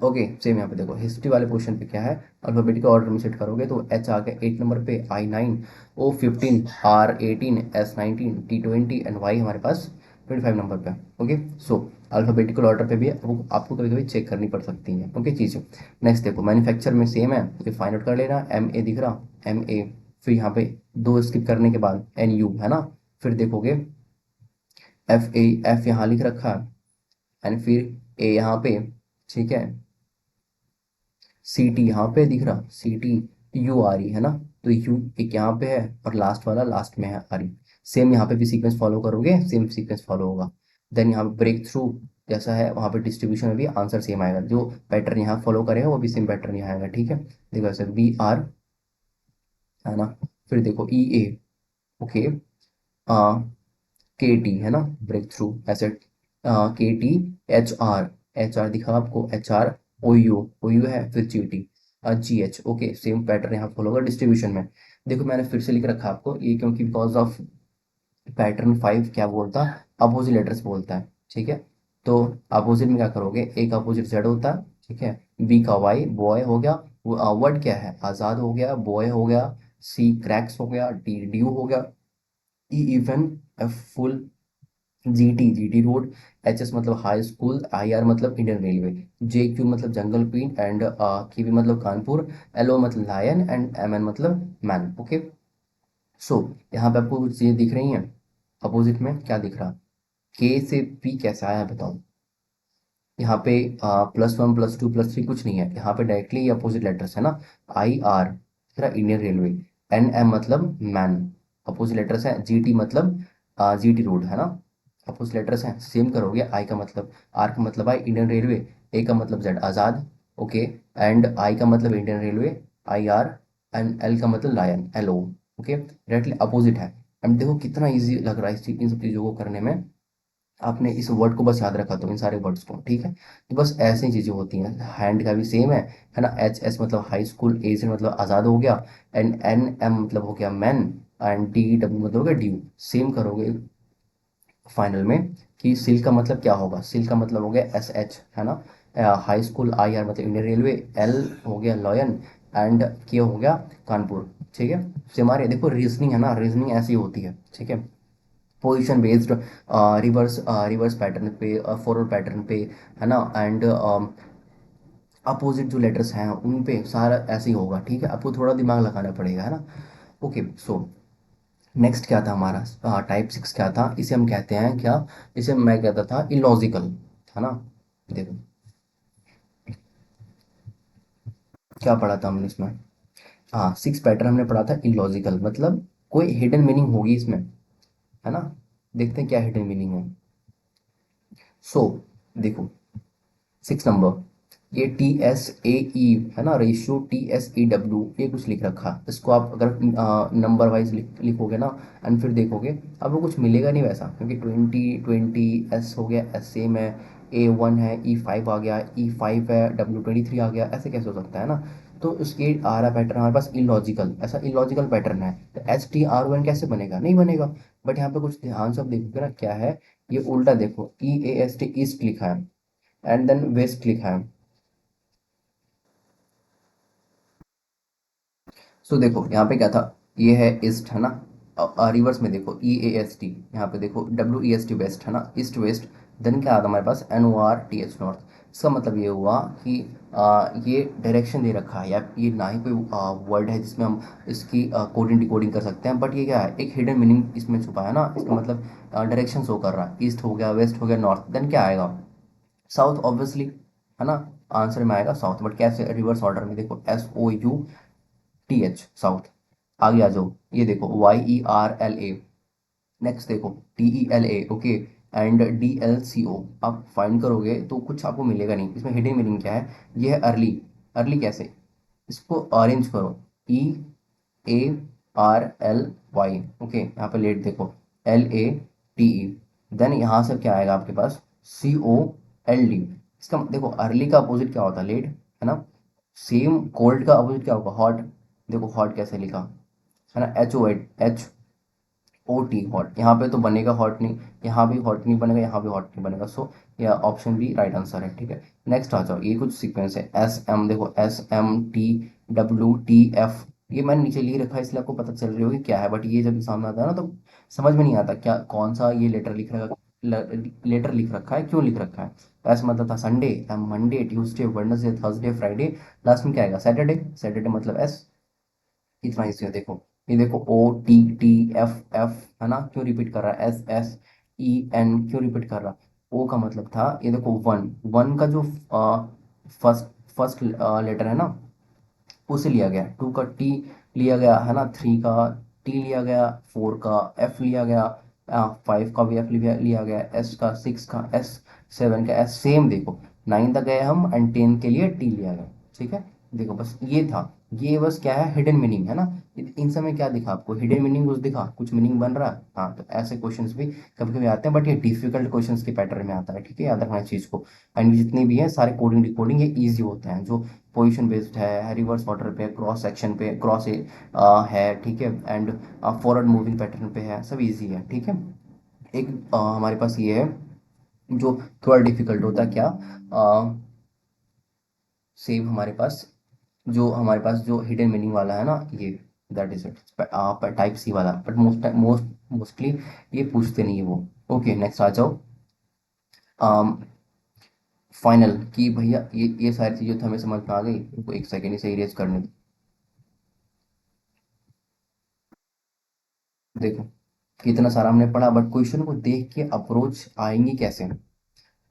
ओके सेम यहाँ पे देखो हिस्ट्री वाले क्वेश्चन पे क्या है, अल्फाबेटिकल ऑर्डर में सेट करोगे तो एच आ गया 8 नंबर पे, I9, O15, R18, S19, T20 and Y हमारे पास 25 नंबर पे। ओके सो अल्फाबेटिकल ऑर्डर पे भी आपको कभी कभी चेक करनी पड़ सकती है। ओके चीज़ें नेक्स्ट देखो मैन्युफैक्चर में सेम है, ये फाइंड आउट कर लेना, MA दिख रहा, MA, फिर यहाँ पे दो स्किप करने के बाद NU है ना, फिर देखोगे FA, F यहाँ लिख रखा है एंड फिर A यहाँ पे, ठीक है, CT यहाँ पे दिख रहा, CT, U आ रही है ना, तो U एक यहाँ पे है और लास्ट वाला लास्ट में है आ रही। सेम यहाँ पे भी सीक्वेंस फॉलो करोगे, सेम सीक्वेंस फॉलो होगा। देन यहाँ पे ब्रेक थ्रू जैसा है वहाँ पे डिस्ट्रीब्यूशन में भी आंसर सेम आएगा, जो पैटर्न यहाँ फॉलो करेगा वो भी सेम पैटर्न यहाँ आएगा। ठीक है देखो ऐसे BR है ना, फिर देखो EA, ओके, KT है ना, ब्रेक थ्रू ऐसे, KT, HR, HR दिखा आपको, HR, OU है, फिर GT, GH। Okay same pattern यहाँ फॉलो होगा डिस्ट्रीब्यूशन में। देखो मैंने फिर से लिख रखा आपको ये क्योंकि बिकॉज ऑफ पैटर्न 5 क्या बोलता, अपोजिट लेटर्स बोलता है। ठीक है तो अपोजिट में क्या करोगे, एक अपोजिट जेड होता है, ठीक है, बी का वाई बॉय हो गया, वर्ड क्या है आज़ाद हो गया, बॉय हो गया, C क्रैक्स हो गया, D ड्यू हो गया, E even, F full, GT road, HS मतलब हाई स्कूल, IR मतलब इंडियन रेलवे, JQ मतलब जंगल क्वीन एंड KV मतलब कानपुर, LO मतलब लायन एंड MN मतलब मैन। ओके सो यहाँ पे आपको कुछ चीजें दिख रही हैं, अपोजिट में क्या दिख रहा, K से P कैसे आया है बताओ, यहाँ पे +1 +2 +3 कुछ नहीं है, यहाँ पे डायरेक्टली अपोजिट लेटर्स है ना, IR फिर इंडियन रेलवे, NM मतलब मैन, अपोजिट लेटर्स है, GT मतलब GT रोड है ना, अपोजिट लेटर्स हैं, सेम करोगे, आई का मतलब, आर का मतलब आई इंडियन रेलवे, ए का मतलब Z Azad, okay, and I का मतलब Indian railway, IR, and L का मतलब lion, LO। Okay directly opposite है। अब देखो कितना इजी लग रहा है इन सब चीज़ों को करने में, आपने इस वर्ड को बस याद रखा तो इन सारे वर्ड्स को। ठीक है तो बस ऐसी चीज़ें होती हैं, हैंड का भी सेम है ना, HS मतलब हाई स्कूल, A से मतलब आज़ाद हो गया, एंड NM मतलब हो गया मैन, एंड DW मतलब हो गया ड्यू। सेम करोगे फाइनल में कि सिल का मतलब क्या होगा, सिल का मतलब हो गया SH है ना, हाई स्कूल, IR मतलब इंडियन रेलवे, L हो गया लॉयन एंड K हो गया कानपुर। ठीक है तो हमारे देखो रीजनिंग है ना, रीजनिंग ऐसी होती है। ठीक है पोजीशन बेस्ड, रिवर्स पैटर्न पे, फॉरवर्ड पैटर्न पे है ना, एंड अपोजिट जो लेटर्स हैं उन पे सारा ऐसे ही होगा। ठीक है आपको थोड़ा दिमाग लगाना पड़ेगा है ना। ओके सो नेक्स्ट क्या था हमारा, टाइप 6 क्या था, इसे हम कहते हैं क्या, इसे मैं कहता था इलॉजिकल, है ना। देखो क्या पढ़ा था हमने इसमें, हाँ 6 पैटर्न हमने पढ़ा था इलॉजिकल, मतलब कोई हिडन मीनिंग होगी इसमें, है ना। देखते हैं क्या हिडन मीनिंग है। सो देखो 6 नंबर, ये TSAE है ना, रेशियो TSEW, ये कुछ लिख रखा है, इसको आप अगर नंबर वाइज लिखोगे ना एंड फिर देखोगे आपको कुछ मिलेगा नहीं वैसा, क्योंकि 20 20 S हो गया, S सेम है, A1 है, E5 आ गया, E5 है, W23 आ गया, ऐसे कैसे हो सकता है ना। तो इसके आ रहा पैटर्न हमारे पास इलॉजिकल, ऐसा इलॉजिकल पैटर्न है, तो STR1 कैसे बनेगा, नहीं बनेगा। बट यहाँ पे कुछ ध्यान से आप देखोगे ना क्या है, ये उल्टा देखो, EAST ईस्ट लिखा है एंड देन वेस्ट लिखा है। सो देखो यहाँ पे क्या था, ये है ईस्ट है ना, रिवर्स में देखो EAST, यहाँ पे देखो WEST वेस्ट है ना, ईस्ट वेस्ट, देन क्या आता हमारे पास NORTH नॉर्थ। इसका मतलब ये हुआ कि ये डायरेक्शन दे रखा है, या ये ना ही कोई वर्ड है जिसमें हम इसकी कोडिंग डिकोडिंग कर सकते हैं, बट ये क्या है एक हिडन मीनिंग इसमें छुपा है ना, इसका मतलब डायरेक्शन शो कर रहा है, ईस्ट हो गया, वेस्ट हो गया, नॉर्थ, देन क्या आएगा साउथ ऑब्वियसली, है ना, आंसर में आएगा साउथ। बट कैसे, रिवर्स ऑर्डर में देखो, SOUTH साउथ। आगे आ जाओ, ये देखो YERLA, नेक्स्ट देखो TELA, ओके, एंड DLCO। आप फाइंड करोगे तो कुछ आपको मिलेगा नहीं, इसमें हिडन मीनिंग क्या है, ये है अर्ली, अर्ली कैसे, इसको अरेंज करो, EARLY, ओके, यहाँ पे लेट देखो, LATE, देन यहाँ से क्या आएगा आपके पास, COLD। इसका देखो अर्ली का अपोजिट क्या होता है, लेट है ना, सेम कोल्ड का अपोजिट क्या होगा, हॉट, देखो हॉट कैसे लिखा है ना, HO, H O T hot, यहाँ पे तो बनेगा हॉट नहीं, यहाँ भी हॉट नहीं बनेगा, यहाँ भी हॉट नहीं बनेगा, सो यह ऑप्शन भी राइट आंसर है। ठीक है, नेक्स्ट आ जाओ, ये कुछ सीक्वेंस है एस एम, देखो S M T W T F, ये मैंने नीचे लिख रखा है इसलिए आपको पता चल रही होगी क्या है, बट ये जब सामने आता है ना तो समझ में नहीं आता क्या कौन सा ये लेटर लिख रखा, लेटर लिख रखा है, क्यों लिख रखा है। तो ऐसा मतलब था Sunday, Monday, Tuesday, Wednesday, Thursday, Friday, last में क्या आएगा, सैटरडे, सैटरडे मतलब एस। इतना इजी है, देखो ये देखो O T T F F है ना, क्यों रिपीट कर रहा है, एस एस ई एन क्यों रिपीट कर रहा, ओ का मतलब था ये देखो वन, वन का जो फर्स्ट फर्स्ट लेटर है ना उसे लिया गया, टू का टी लिया गया है ना, थ्री का टी लिया गया, फोर का एफ लिया गया, फाइव का भी एफ लिया गया, एस का, सिक्स का एस, सेवन का एस, सेम देखो नाइन तक गए हम एंड टेन के लिए टी लिया गया। ठीक है, देखो बस ये था, ये बस क्या है हिडन मीनिंग है ना, इन सब में क्या दिखा आपको, हिडन मीनिंग कुछ दिखा, कुछ मीनिंग बन रहा है। हाँ, तो ऐसे क्वेश्चंस भी कभी कभी आते हैं, बट ये डिफिकल्ट क्वेश्चंस के पैटर्न में आता है। ठीक है, याद रखना इस चीज को। एंड जितने भी हैं सारे कोडिंग डिकोडिंग ये इजी होते हैं, जो पोजीशन बेस्ड है, रिवर्स ऑर्डर पे, क्रॉस सेक्शन पे, क्रॉस है, ठीक है, एंड फॉरवर्ड मूविंग पैटर्न पे है, सब इजी है। ठीक है, एक हमारे पास ये है जो थोड़ा डिफिकल्ट होता है, क्या सेम हमारे पास, जो हमारे पास जो हिडन मीनिंग वाला है ना ये, that is it, type C वाला, बट मोस्टली ये पूछते नहीं है वो। ओके, नेक्स्ट आ जाओ, फाइनल कि भैया ये सारी चीज़ें तो हमें समझ में आ गई, इनको एक सेकेंड ही से इरेज करने दो। देखो इतना सारा हमने पढ़ा, बट क्वेश्चन को देख के अप्रोच आएंगी कैसे,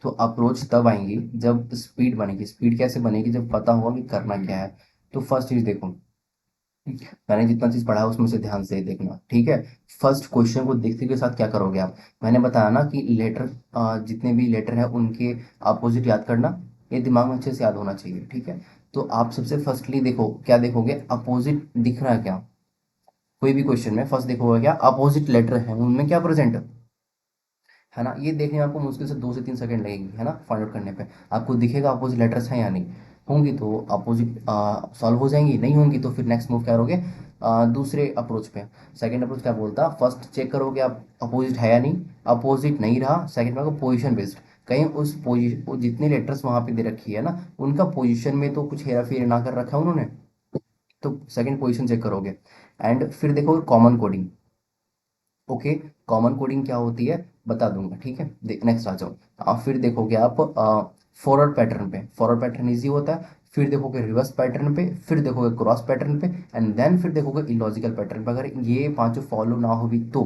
तो अप्रोच तब आएंगी जब स्पीड बनेगी। स्पीड कैसे बनेगी, जब पता होगा कि करना क्या है। तो फर्स्ट चीज देखो, मैंने जितना चीज पढ़ा है उसमें से ध्यान से देखना, ठीक है। फर्स्ट क्वेश्चन को देखते के साथ क्या करोगे आप, मैंने बताया ना कि लेटर, जितने भी लेटर है उनके अपोजिट याद करना, ये दिमाग में अच्छे से याद होना चाहिए। ठीक है, तो आप सबसे फर्स्टली देखो क्या देखोगे, अपोजिट दिख रहा है क्या, कोई भी क्वेश्चन में फर्स्ट देखोगे क्या अपोजिट लेटर है उनमें क्या प्रेजेंट है ना, ये देखने में आपको मुश्किल से 2 से 3 सेकंड लगेगी है ना, फाइंड आउट करने पे। आपको दिखेगा अपोजिट लेटर्स हैं या नहीं, होंगी तो अपोजिट सॉल्व हो जाएंगी, नहीं होंगी तो फिर नेक्स्ट मूव क्या करोगे, दूसरे अप्रोच पे। सेकंड अप्रोच क्या बोलता, फर्स्ट चेक करोगे आप अपोजिट है या नहीं, अपोजिट नहीं रहा, सेकंड में पोजिशन बेस्ड, कहीं उस पोजिशन जितने लेटर्स वहां पे दे रखी है ना उनका पोजिशन में तो कुछ हेरा फेर ना कर रखा है उन्होंने, तो सेकंड पोजिशन चेक करोगे। एंड फिर देखोगे common coding. Okay, common coding क्या होती है बता दूंगा, ठीक है। नेक्स्ट आ जाओ, फिर देखोगे आप फॉरवर्ड पैटर्न पे, फॉरवर्ड पैटर्न इजी होता है, फिर देखोगे रिवर्स पैटर्न पे, फिर देखोगे क्रॉस पैटर्न पे, एंड देन फिर देखोगे इलॉजिकल पैटर्न पे। अगर ये पांचों फॉलो ना हो भी तो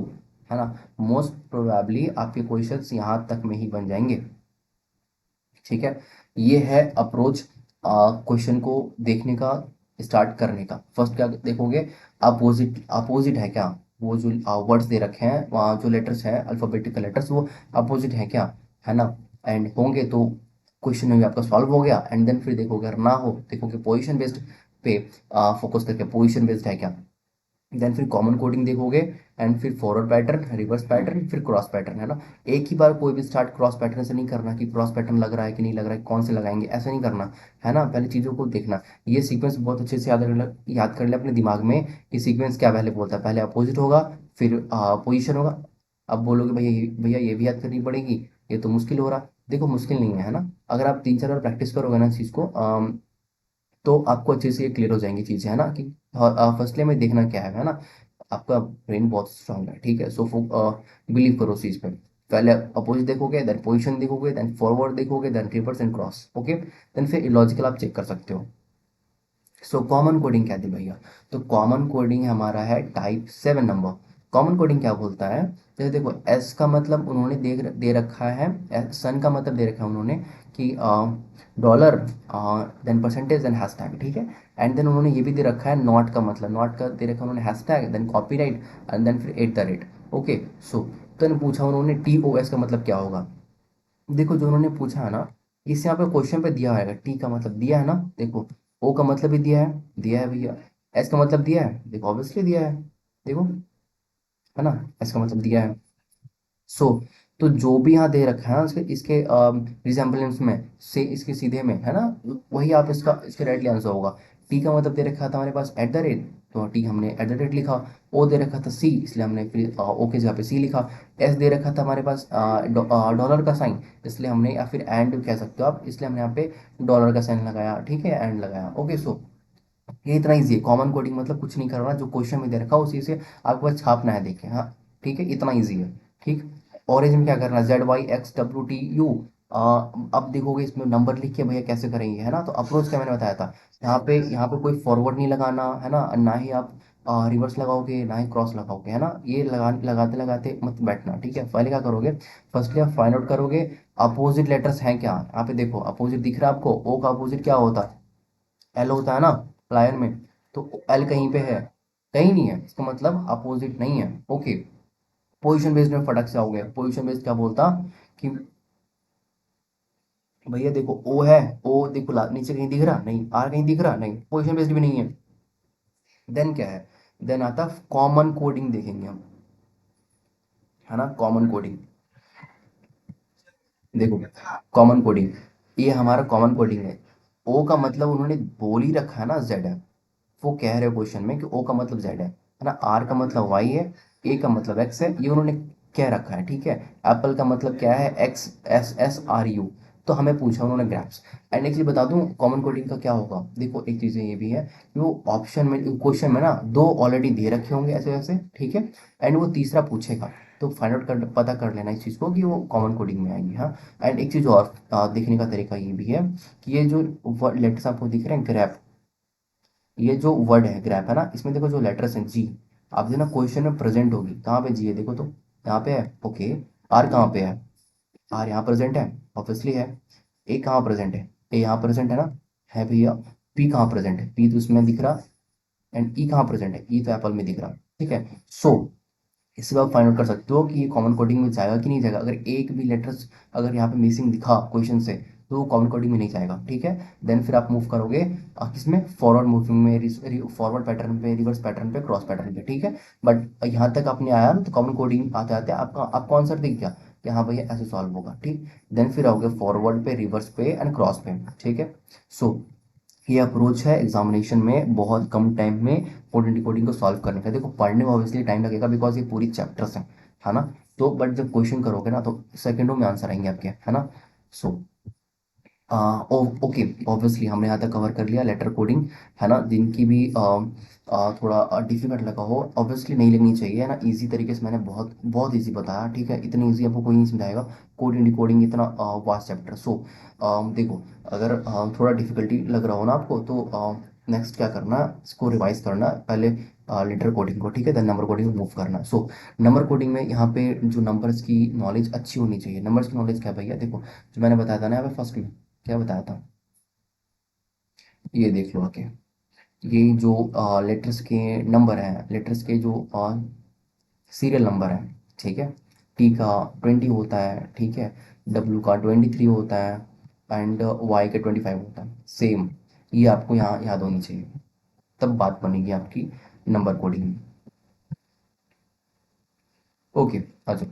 है ना, मोस्ट प्रोबेबली आपके क्वेश्चंस यहाँ तक में ही बन जाएंगे। ठीक है, ये है अप्रोच क्वेश्चन को देखने का, स्टार्ट करने का। फर्स्ट क्या देखोगे, अपोजिट, अपोजिट है क्या, वो जो वर्ड्स दे रखे हैं वहाँ जो लेटर्स हैं अल्फाबेटिकल लेटर्स वो अपोजिट है क्या, है ना। एंड होंगे तो क्वेश्चन में भी आपका सॉल्व हो गया। एंड देन फिर देखोगे अगर ना हो, देखोगे पोजिशन बेस्ड पे फोकस करके, पोजिशन बेस्ड है क्या, देन फिर कॉमन कोडिंग देखोगे, एंड फिर फॉरवर्ड पैटर्न, रिवर्स पैटर्न, फिर क्रॉस पैटर्न, है ना। एक ही बार कोई भी स्टार्ट क्रॉस पैटर्न से नहीं करना कि क्रॉस पैटर्न लग रहा है कि नहीं लग रहा है, कौन से लगाएंगे, ऐसा नहीं करना, है ना। पहले चीज़ों को देखना, ये सीक्वेंस बहुत अच्छे से याद कर ले अपने दिमाग में कि सीक्वेंस क्या पहले बोलता है, पहले अपोजिट होगा, फिर पोजिशन होगा। अब बोलोगे भैया भैया ये भी याद करनी पड़ेगी, ये तो मुश्किल हो रहा, देखो मुश्किल नहीं है ना, अगर आप 3 4 बार प्रैक्टिस करोगे ना इस चीज़ को, तो आपको अच्छे से ये क्लियर हो जाएंगी चीज़ें, है ना। कि फर्स्टली में देखना क्या है ना, आपका ब्रेन बहुत स्ट्रांग है, ठीक है। सो बिलीव करो उस चीज़ पे, पहले अपोजिट देखोगे, देन पोजीशन देखोगे, देन फॉरवर्ड देखोगे, then reverse and cross, okay. Then फिर इलॉजिकल आप चेक कर सकते हो। सो कॉमन कोडिंग क्या थी भैया, तो कॉमन कोडिंग हमारा है टाइप 7 नंबर। कॉमन कोडिंग क्या बोलता है, जैसे देखो एस का मतलब उन्होंने दे रखा है, सन का मतलब दे रखा है उन्होंने कि dollar, then percentage, then hashtag, ठीक है। एंड देन उन्होंने ये भी दे रखा है नॉट का मतलब, नॉट का दे रखा है उन्होंने hashtag, then copyright, and then फिर @। ओके, सो तो पूछा उन्होंने TOS का मतलब क्या होगा। देखो जो उन्होंने पूछा है ना, इस यहाँ पे क्वेश्चन पे दिया है, टी का मतलब दिया है ना, देखो ओ का मतलब भी दिया है भैया, एस का मतलब दिया है, देखो ऑब्वियसली दिया है, देखो, है ना, एस का मतलब दिया है। सो तो जो भी यहाँ दे रखा है ना इसके इसके रिजेम्बलेंस में से, इसके सीधे में है ना, वही आप इसका इसके राइटली आंसर होगा। टी का मतलब दे रखा था हमारे पास @। तो टी हमने एट द रेट लिखा। ओ दे रखा था सी, इसलिए हमने फिर ओ के जगह पे सी लिखा। एस दे रखा था हमारे पास डॉलर का साइन, इसलिए हमने, या फिर एंड कह सकते हो आप, इसलिए हमने यहाँ पे डॉलर का साइन लगाया, ठीक है, एंड लगाया। ओके, सो ये इतना ईजी है। कॉमन कोडिंग मतलब कुछ नहीं करना, जो क्वेश्चन में दे रखा उसी से आपको बस छापना है, देखिए, हाँ, ठीक है, इतना ईजी है। ठीक। ऑरेंज में क्या करना है, ZYXWTU। अब देखोगे इसमें नंबर लिख के भैया कैसे करेंगे, है ना। तो अप्रोच क्या मैंने बताया था, यहाँ पे कोई फॉरवर्ड नहीं लगाना है ना, ना ही आप रिवर्स लगाओगे, ना ही क्रॉस लगाओगे, है ना। ये लगाते लगाते मत बैठना, ठीक है। पहले क्या करोगे, फर्स्टली आप फाइंड आउट करोगे अपोजिट लेटर्स हैं क्या। यहाँ पे देखो अपोजिट दिख रहा है आपको, ओ का अपोजिट क्या होता है, एल होता है ना, लायन में। तो एल कहीं पे है, कहीं नहीं है, इसका मतलब अपोजिट नहीं है। ओके। पोजीशन बेस्ड में फटक से आओगे, पोजीशन बेस्ड क्या बोलता कि भैया देखो ओ है, ओ देखो नीचे कहीं दिख रहा नहीं, आर कहीं दिख रहा नहीं, पोजीशन बेस्ड भी नहीं है। देन क्या है, देन आता कॉमन कोडिंग देखेंगे हम, है ना, कॉमन कोडिंग। देखो कॉमन कोडिंग, ये हमारा कॉमन कोडिंग है। ओ का मतलब उन्होंने बोल ही रखा है ना, जेड है। वो कह रहे हो क्वेश्चन में कि ओ का मतलब जेड है ना, आर का मतलब वाई है, ए का मतलब एक्स है, ये उन्होंने कह रखा है, ठीक है। एप्पल का मतलब क्या है, XSSRU। तो हमें पूछा उन्होंने ग्राफ्स। एंड एक्चुअली बता दूं कॉमन कोडिंग का क्या होगा, देखो एक चीज़ ये भी है कि वो ऑप्शन में, क्वेश्चन में ना दो ऑलरेडी दे रखे होंगे ऐसे वैसे, ठीक है। एंड वो तीसरा पूछेगा, तो फाइंड आउट कर, पता कर लेना इस चीज़ को कि वो कॉमन कोडिंग में आएगी, हाँ। एंड एक चीज़ और देखने का तरीका ये भी है कि ये जो लेटर्स आपको दिख रहे हैं ग्राफ, ये जो वर्ड है ग्रैप, है ना, इसमें देखो जो लेटर्स हैं जी, आप देना क्वेश्चन में प्रेजेंट होगी, कहाँ पे जी है, देखो तो यहाँ पे है। ओके। आर कहाँ पे है, आर यहाँ प्रेजेंट है, ऑब्वियसली है। ए कहाँ प्रेजेंट है, ए यहाँ प्रेजेंट है ना, है भैया। पी कहाँ प्रेजेंट है, पी तो इसमें दिख रहा। एंड ई कहाँ प्रेजेंट है, ई तो एप्पल में दिख रहा, ठीक है। सो इससे आप फाइंड आउट कर सकते हो कि ये कॉमन कोडिंग में जाएगा कि नहीं जाएगा। अगर एक भी लेटर्स अगर यहाँ पे मिसिंग दिखा क्वेश्चन से, तो वो कॉमन कोडिंग में नहीं जाएगा, ठीक है। देन फिर आप मूव करोगे किसमें, फॉरवर्ड मूविंग में, फॉरवर्ड पैटर्न पे, रिवर्स पैटर्न पे, क्रॉस पैटर्न पे, ठीक है। बट यहाँ तक आपने आया ना, तो कॉमन कोडिंग आते आते आपको आंसर दिख गया कि हाँ भैया ऐसे सॉल्व होगा, ठीक। देन फिर आओगे फॉरवर्ड पे, रिवर्स पे एंड क्रॉस पे, ठीक है। सो ये अप्रोच है एग्जामिनेशन में बहुत कम टाइम में कोडिंग डिकोडिंग को सॉल्व करने का। देखो पढ़ने में ऑब्वियसली टाइम लगेगा, बिकॉज ये पूरी चैप्टर्स हैं, है ना। तो बट जब क्वेश्चन करोगे ना, तो सेकंडों में आंसर आएंगे आपके, है ना। सो ओके, ऑब्वियसली हमने यहाँ तक कवर कर लिया लेटर कोडिंग, है ना। जिनकी भी थोड़ा डिफिकल्ट लगा हो, ऑब्वियसली नहीं लगनी चाहिए, है ना। इजी तरीके से मैंने बहुत बहुत इजी बताया, ठीक है। इतनी इजी आपको कोई नहीं समझाएगा, कोडिंग डिकोडिंग इतना वास्ट चैप्टर। सो देखो, अगर थोड़ा डिफिकल्टी लग रहा हो ना आपको, तो नेक्स्ट क्या करना, इसको रिवाइज करना पहले, लेटर कोडिंग को, ठीक है, देन नंबर कोडिंग को मूव करना। सो नंबर कोडिंग में यहाँ पे जो नंबर्स की नॉलेज अच्छी होनी चाहिए। नंबर्स की नॉलेज क्या है भैया, देखो जो मैंने बताया था ना यहाँ पे फर्स्ट में, क्या बताया था, ये देख लो आके, ये जो लेटर्स के नंबर हैं, लेटर्स के जो सीरियल नंबर है, ठीक है। टी का 20 होता है, ठीक है। डब्ल्यू का 23 होता है, एंड वाई का 25 होता है, सेम। ये आपको यहाँ याद होनी चाहिए, तब बात बनेगी आपकी नंबर कोडिंग में। ओके, अच्छा,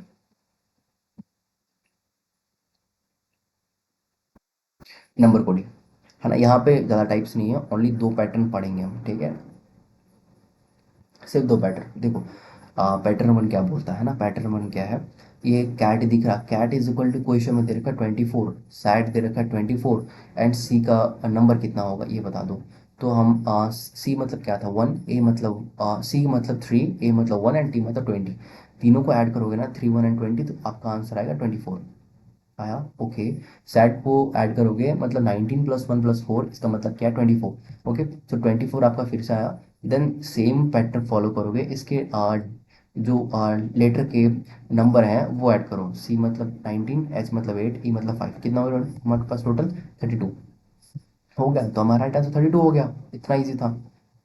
नंबर कोडिंग, है ना। यहाँ पे ज़्यादा टाइप्स नहीं है, ओनली दो पैटर्न पढ़ेंगे हम, ठीक है। सिर्फ दो पैटर्न देखो। पैटर्न वन क्या बोलता है ना, पैटर्न वन क्या है, ये कैट दिख रहा, cat is equal to question में दे रखा 24, सैट दे रखा 24, एंड सी का नंबर कितना होगा ये बता दो। तो हम सी मतलब क्या था 1, ए मतलब सी मतलब 3, ए मतलब 1 एंड टी मतलब 20, तीनों को ऐड करोगे ना 3, 1 एंड 20, तो आपका आंसर आएगा 24 आया। ओके। सैट को ऐड करोगे मतलब 19 प्लस 1 प्लस 4, इसका मतलब क्या है 24। ओके, तो 24 आपका फिर से आया। देन सेम पैटर्न फॉलो करोगे, इसके जो लेटर के नंबर हैं वो ऐड करो, सी मतलब 19, एच मतलब 8, ई मतलब 5, कितना हो गया हमारे पास टोटल 32। हो गया, तो हमारा राइट आंसर 32 हो गया, इतना ईजी था,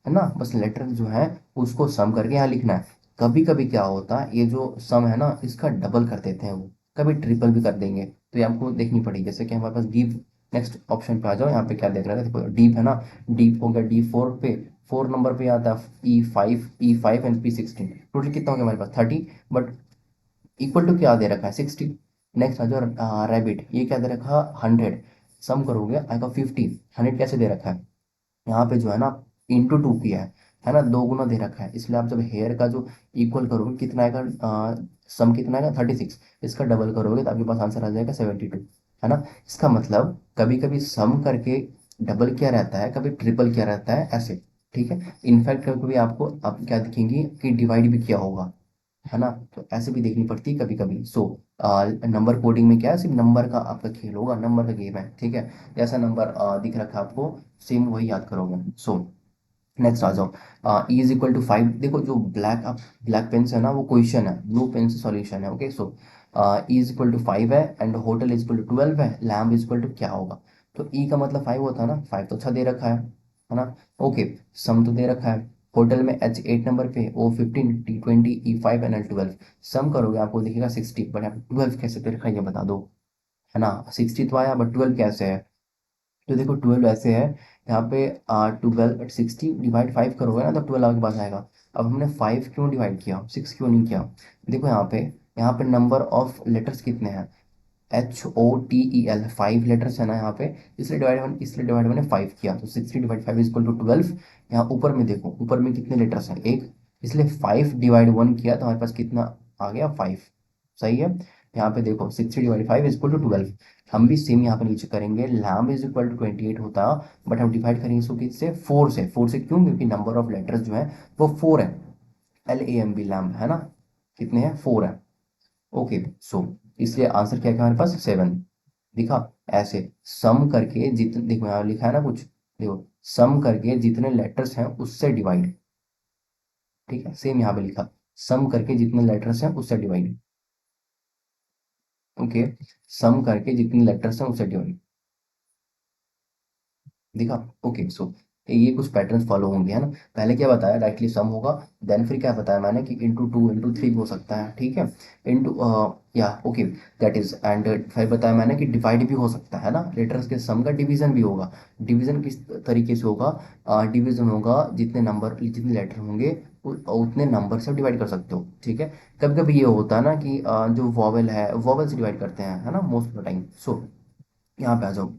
है ना। बस लेटर जो है उसको सम करके यहाँ लिखना है। कभी कभी क्या होता है, ये जो सम है ना इसका डबल कर देते हैं वो, कभी ट्रिपल भी कर देंगे, तो ये आपको देखनी पड़ेगी। जैसे कि हमारे पास डीप, नेक्स्ट ऑप्शन पे आ जाओ, यहाँ पे क्या देख रहा है, देखो डीप है ना, डीप हो गया D4 पे, 4 नंबर पे आता है E5 एंड P16, टोटल कितना हो गया हमारे पास 30, बट इक्वल टू क्या दे रखा है 60। नेक्स्ट आ जाओ रैबिट, ये क्या दे रखा है 100, सम करोगे आएगा 50, 100 कैसे दे रखा है, यहाँ पे जो है ना इंटू टू किया है, है ना, दो गुना दे रखा है, इसलिए आप जब हेयर का जो इक्वल करोगे कितना आएगा, सम कितना आएगा 36, इसका डबल करोगे तो आपके पास आंसर आ जाएगा 72, है ना। इसका मतलब कभी कभी सम करके डबल किया रहता है, कभी ट्रिपल किया रहता है, ऐसे। ठीक है, इनफैक्ट कभी कभी आपको आप क्या दिखेंगी कि डिवाइड भी किया होगा, है ना। तो ऐसे भी देखनी पड़ती है कभी कभी। सो नंबर कोडिंग में क्या है, सिर्फ नंबर का आपका खेल होगा, नंबर का गेम है, ठीक है। जैसा नंबर दिख रखा है आपको, सेम वही याद करोगे। सो नेक्स्ट आ जाओ, ई इज इक्वल टू 5। देखो जो ब्लैक आप ब्लैक पेन से है ना, वो क्वेश्चन है, ब्लू पेन से सॉल्यूशन है। Okay, so E is equal to 5 है, and hotel is equal to 12 है, लैम्प इज इक्वल टू क्या होगा। तो ई का मतलब 5 होता है ना, 5 तो अच्छा दे रखा है ना। ओके, सम तो दे रखा है, होटल में एच 8 नंबर पे, ओ 15, टी 20, ई 5 एन एल 12। सम करोगे आपको दिखेगा 60, बट यहाँ पे 12 कैसे दे रखा है ये बता दो, है ना। 60 तो आया, बट 12 कैसे है। तो देखो 12 ऐसे है, यहाँ पे 12 60 डिवाइड 5 करोगे ना तो 12 आपके पास आएगा। अब हमने 5 क्यों डिवाइड किया, 6 क्यों नहीं किया। देखो यहाँ पे नंबर ऑफ लेटर्स कितने हैं, HOTEL, 5 लेटर्स है ना यहाँ पे, इसलिए डिवाइड मैंने 5 किया, तो 60/5 = 12। यहाँ ऊपर में देखो, ऊपर में कितने लेटर्स हैं, एक, इसलिए 5/1 किया तो हमारे पास कितना आ गया, 5। सही है। यहाँ पे देखो 60/5 = 12। हम भी सेम यहाँ पे नीचे करेंगे, लैम्ब इज इक्वल टू 28 होता, बट हम डिवाइड करेंगे इसको किससे, 4 से क्यों, क्योंकि नंबर ऑफ लेटर्स जो है वो 4 है, LAMB लैम्ब, है ना। कितने हैं, 4 है। ओके, सो इसलिए आंसर क्या है हमारे पास, 7 दिखा। ऐसे सम करके जितने, देखो यहाँ लिखा है ना कुछ, देखो सम करके जितने लेटर्स हैं उससे डिवाइड। ठीक है, सेम यहाँ पे लिखा, सम करके जितने लेटर्स हैं उससे डिवाइड। ओके, सम करके जितने लेटर्स हैं उससे डिवाइड, दिखा। ओके, सो ये कुछ पैटर्न्स फॉलो होंगे, है ना। पहले क्या बताया, डायरेक्टली सम होगा, देन फिर क्या बताया मैंने कि इंटू 2 इंटू 3 भी हो सकता है, ठीक है। इंटू, या ओके, दैट इज, एंड फिर बताया मैंने कि डिवाइड भी हो सकता है ना, लेटर्स के सम का डिवीजन भी होगा। डिवीजन किस तरीके से होगा, डिवीजन होगा जितने लेटर होंगे उतने नंबर से डिवाइड कर सकते हो, ठीक है। कभी कभी ये होता है ना कि जो वॉवेल है, वॉवेल से डिवाइड करते हैं, है ना, मोस्ट ऑफ द टाइम। सो यहाँ पे आ जाओ,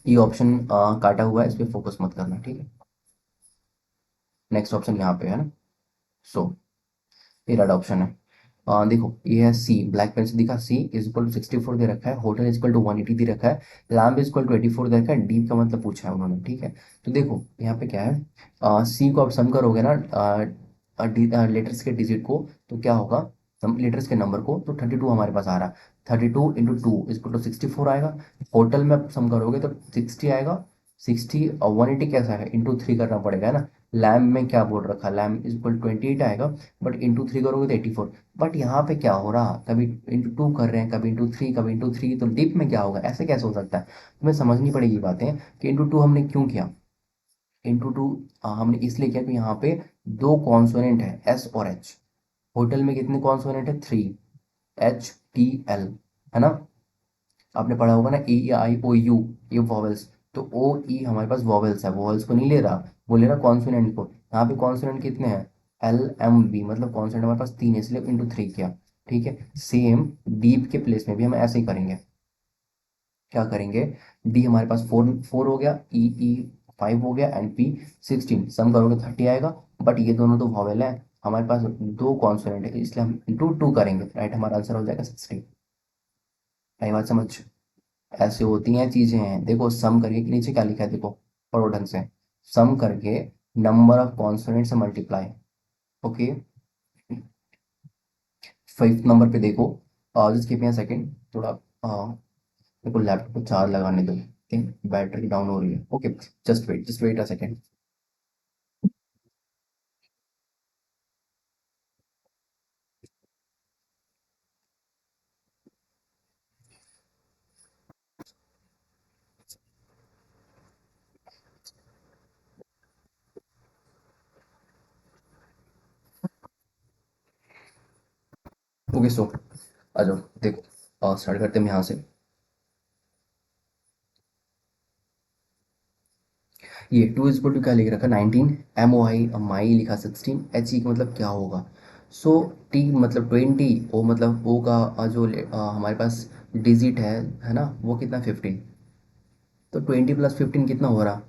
ये ऑप्शन काटा हुआ है, इस पर फोकस मत करना, ठीक है। नेक्स्ट ऑप्शन यहाँ पे है ना। सो ये रेड ऑप्शन है। देखो ये है सी, ब्लैक पेन से दिखा, सी इज इक्वल टू 64 दे रखा है, होटल इज इक्वल टू 180 दे रखा है, लैम्प इज इक्वल टू 84 दे रखा है, डी का मतलब पूछा है उन्होंने, ठीक है। तो देखो यहाँ पे क्या है, सी को आप सम करोगे ना, लेटर्स के डिजिट को, तो क्या होगा, लेटर्स के नंबर को, तो 32 हमारे पास आ रहा है, 32 × 2 इज इक्वल टू 64 आएगा। होटल में आप सम करोगे तो 60 आएगा, 60 और 180 कैसा है, इंटू 3 करना पड़ेगा, है ना। लैम्प में क्या बोल रखा है, लैम्प इज इक्वल 28 आएगा, बट इंटू 3 करोगे तो 84। बट यहाँ पे क्या हो रहा, कभी इंटू 2 कर रहे हैं, कभी इंटू 3, कभी इंटू 3, तो डिप में क्या होगा, ऐसे कैसे हो सकता है। तुम्हें समझनी पड़ेगी बातें कि इंटू 2 हमने क्यों किया। इंटू 2 हमने इसलिए किया कि यहाँ पे दो कॉन्सोनेंट है, एस और एच। होटल में कितने कॉन्सोनेंट है, 3, HTL, है ना। आपने पढ़ा होगा ना, E I O U, ये वॉवेल्स। तो O E हमारे पास वॉवेल्स है, वॉवेल्स को नहीं ले रहा, वो ले रहा कॉन्सोनेंट को। यहाँ पे कॉन्सोनेंट कितने हैं, LMB, मतलब कॉन्सोनेंट हमारे पास 3 है, इसलिए इंटू 3 किया। ठीक है, सेम डीप के प्लेस में भी हम ऐसे ही करेंगे। क्या करेंगे, डी हमारे पास 4 हो गया, E 5 हो गया, एंड P 16, सम करोगे 30 आएगा। बट ये दोनों तो वॉवेल है, हमारे पास दो कॉन्सोनेंट है, इसलिए हम इंटू 2 करेंगे, राइट, हमारा आंसर हो जाएगा 60। आई बात समझ। ऐसे होती हैं चीजें, देखो सम करके के नीचे क्या लिखा है, देखो पढ़ो ढंग से, सम करके नंबर ऑफ कॉन्सोनेंट से मल्टीप्लाई। ओके, 5th नंबर पे देखो, just give me a second, थोड़ा मेरे को लैपटॉप को चार्ज लगाने दो, बैटरी डाउन हो रही है। Okay, just wait a second. Okay, so आ जाओ, देखो स्टार्ट करते हैं यहाँ से। ये 2 इज इक्वल टू क्या लिख रखा है, 19, MOI, माई लिखा 16, HE का मतलब क्या होगा। सो T मतलब 20, O मतलब O का हमारे पास डिजिट है ना, वो कितना 15। तो 20 + 15 कितना हो रहा,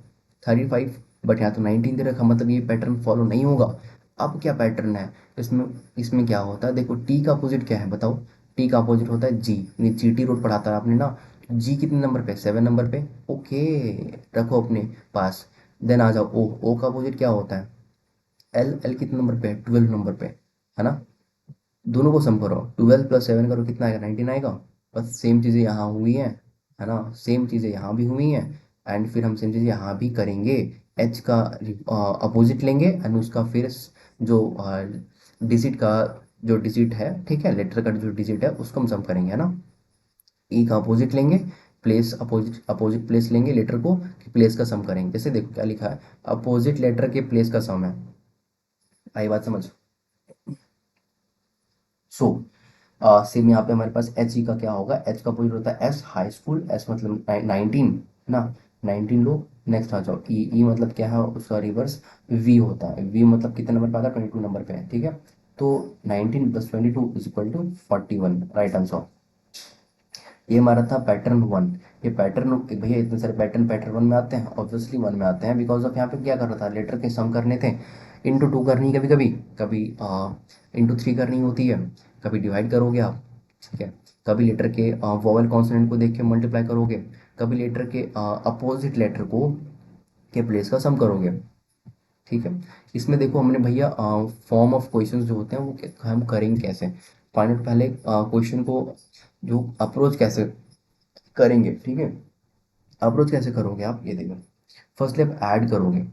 35। बट यहाँ तो 19 दे रखा, मतलब ये पैटर्न फॉलो नहीं होगा। अब क्या पैटर्न है इसमें? इसमें क्या होता है देखो, टी का अपोजिट क्या है बताओ? टी का अपोजिट होता है जी, जीटी रूट पढ़ाता है आपने ना। जी कितने नंबर पे? 7 नंबर पे। ओके, रखो अपने पास। देन आ जाओ ओ, ओ का अपोजिट क्या होता है? एल, एल कितने नंबर पे है? 12 नंबर पे, है ना। दोनों को सम करो, 12 प्लस 7 करो, कितना आएगा? 19 आएगा। बस सेम चीज़ें यहाँ हुई हैं, है ना, सेम चीज़ें यहाँ भी हुई हैं। एंड फिर हम सेम चीज़ें यहाँ भी करेंगे। एच का अपोजिट लेंगे एंड उसका फिर जो डिजिट का जो डिजिट है, ठीक है, लेटर का जो डिजिट है उसको हम सम करेंगे, है ना। ई का अपोजिट लेंगे, प्लेस अपोजिट अपोजिट प्लेस लेंगे लेटर को, कि प्लेस का सम करेंगे। जैसे देखो क्या लिखा है, अपोजिट लेटर के प्लेस का सम है। आई बात समझ? सो सेम यहाँ पे हमारे पास एच ई का क्या होगा? एच का अपोजिट होता है एस, हाई स्कूल। एस मतलब 19, है ना, 19 लो। नेक्स्ट आ जाओ ई, ई मतलब क्या है उसका रिवर्स? वी होता है। वी मतलब कितने नंबर पे आता है? 22 नंबर पे है, ठीक है। तो 19 plus 22 is equal to 41, right answer. ये हमारा था पैटर्न वन। ये पैटर्न, भैया इतने सारे पैटर्न पैटर्न वन में आते हैं, ऑब्वियसली वन में आते हैं, बिकॉज ऑफ यहाँ पे क्या कर रहा था, लेटर के सम करने थे। इंटू टू करनी, कभी कभी कभी इंटू थ्री करनी होती है, कभी डिवाइड करोगे आप, ठीक है। कभी लेटर के वोवेल कॉन्सोनेंट को देख के मल्टीप्लाई करोगे, कभी लेटर के अपोजिट लेटर को के प्लेस का सम करोगे, ठीक है। इसमें देखो हमने भैया फॉर्म ऑफ क्वेश्चंस जो होते हैं वो हम करेंगे कैसे? फाइंड आउट पहले क्वेश्चन को जो अप्रोच कैसे करेंगे, ठीक है। अप्रोच कैसे करोगे आप, ये देखो। फर्स्टली आप ऐड करोगे,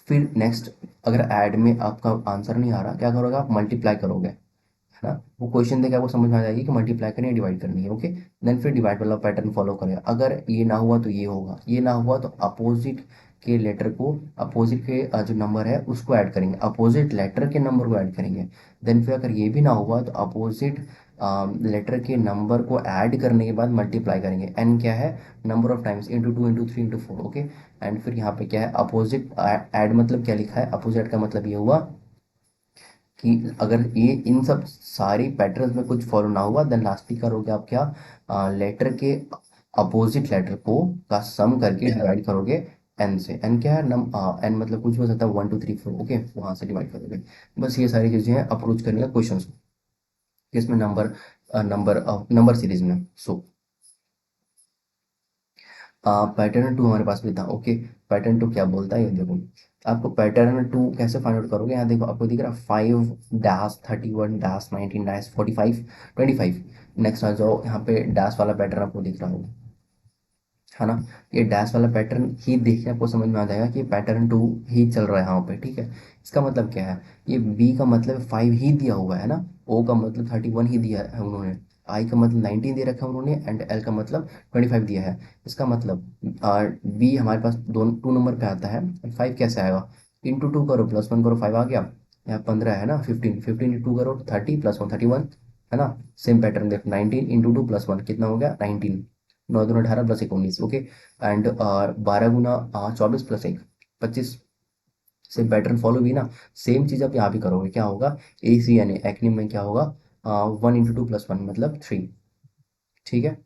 फिर नेक्स्ट, अगर ऐड में आपका आंसर नहीं आ रहा, क्या करोगे आप? मल्टीप्लाई करोगे, है ना। वो क्वेश्चन देखे आपको समझ में आ जाएगी कि मल्टीप्लाई करनी है, डिवाइड करनी है, ओके। देन फिर डिवाइड वाला पैटर्न फॉलो करें। अगर ये ना हुआ तो ये होगा, ये ना हुआ तो अपोजिट के लेटर को, अपोजिट के जो नंबर है उसको ऐड करेंगे, अपोजिट लेटर के नंबर को ऐड करेंगे। देन फिर अगर ये भी ना हुआ तो अपोजिट लेटर के नंबर को ऐड करने के बाद मल्टीप्लाई करेंगे। एन क्या है? Number of times, into two into three into four, okay. And फिर यहाँ पे क्या है? अपोजिट ऐड मतलब क्या लिखा है? अपोजिट का मतलब ये हुआ कि अगर ये इन सब सारी पैटर्न्स में कुछ फॉलो ना हुआ, देन लास्टली करोगे आप क्या? लेटर के अपोजिट लेटर को का सम करके डिवाइड करोगे एन से। एन क्या है? एन मतलब कुछ भी हो सकता है, 1 2 3 4, ओके, वहां से डिवाइड करोगे। बस ये सारी चीजें हैं अप्रोच करने का क्वेश्चन, इसमें नंबर नंबर सीरीज में। सो पैटर्न टू हमारे पास भी था, ओके। पैटर्न टू क्या बोलता है, ये देखो। आपको पैटर्न टू कैसे फाइंड आउट करोगे? यहाँ देखो आपको दिख रहा है 5-31-19-45 25। नेक्स्ट आ जाओ, यहाँ पे डैश वाला पैटर्न आपको दिख रहा होगा, है ना। ये डैश वाला पैटर्न ही देख के आपको समझ में आ जाएगा कि पैटर्न टू ही चल रहा है यहाँ पे, ठीक है। इसका मतलब क्या है? ये बी का मतलब 5 ही दिया हुआ है ना, ओ का मतलब 31 ही दिया है उन्होंने, आई का मतलब 19 दे रखा है उन्होंने, एंड एल का मतलब 25 दिया है। इसका मतलब बी हमारे पास दोनों 2 नंबर पे आता है, 5 कैसे आएगा? इंटू टू करो, प्लस वन करो, 5 आ गया। यहाँ 15 है ना, 15, 15 इंटू टू करो 30, प्लस वन 31, है ना। सेम पैटर्न देखो, 19 इंटू टू प्लस वन कितना हो गया? 19। 9 दूनी 18 plus 1 19, okay. And 12 Guna 24 plus 1 25। Same pattern follow भी ना, सेम चीज आप यहाँ भी करोगे, क्या होगा? ए सी यानी एक्निम में क्या होगा? 1 इंटू 2 प्लस 1 मतलब 3, ठीक है।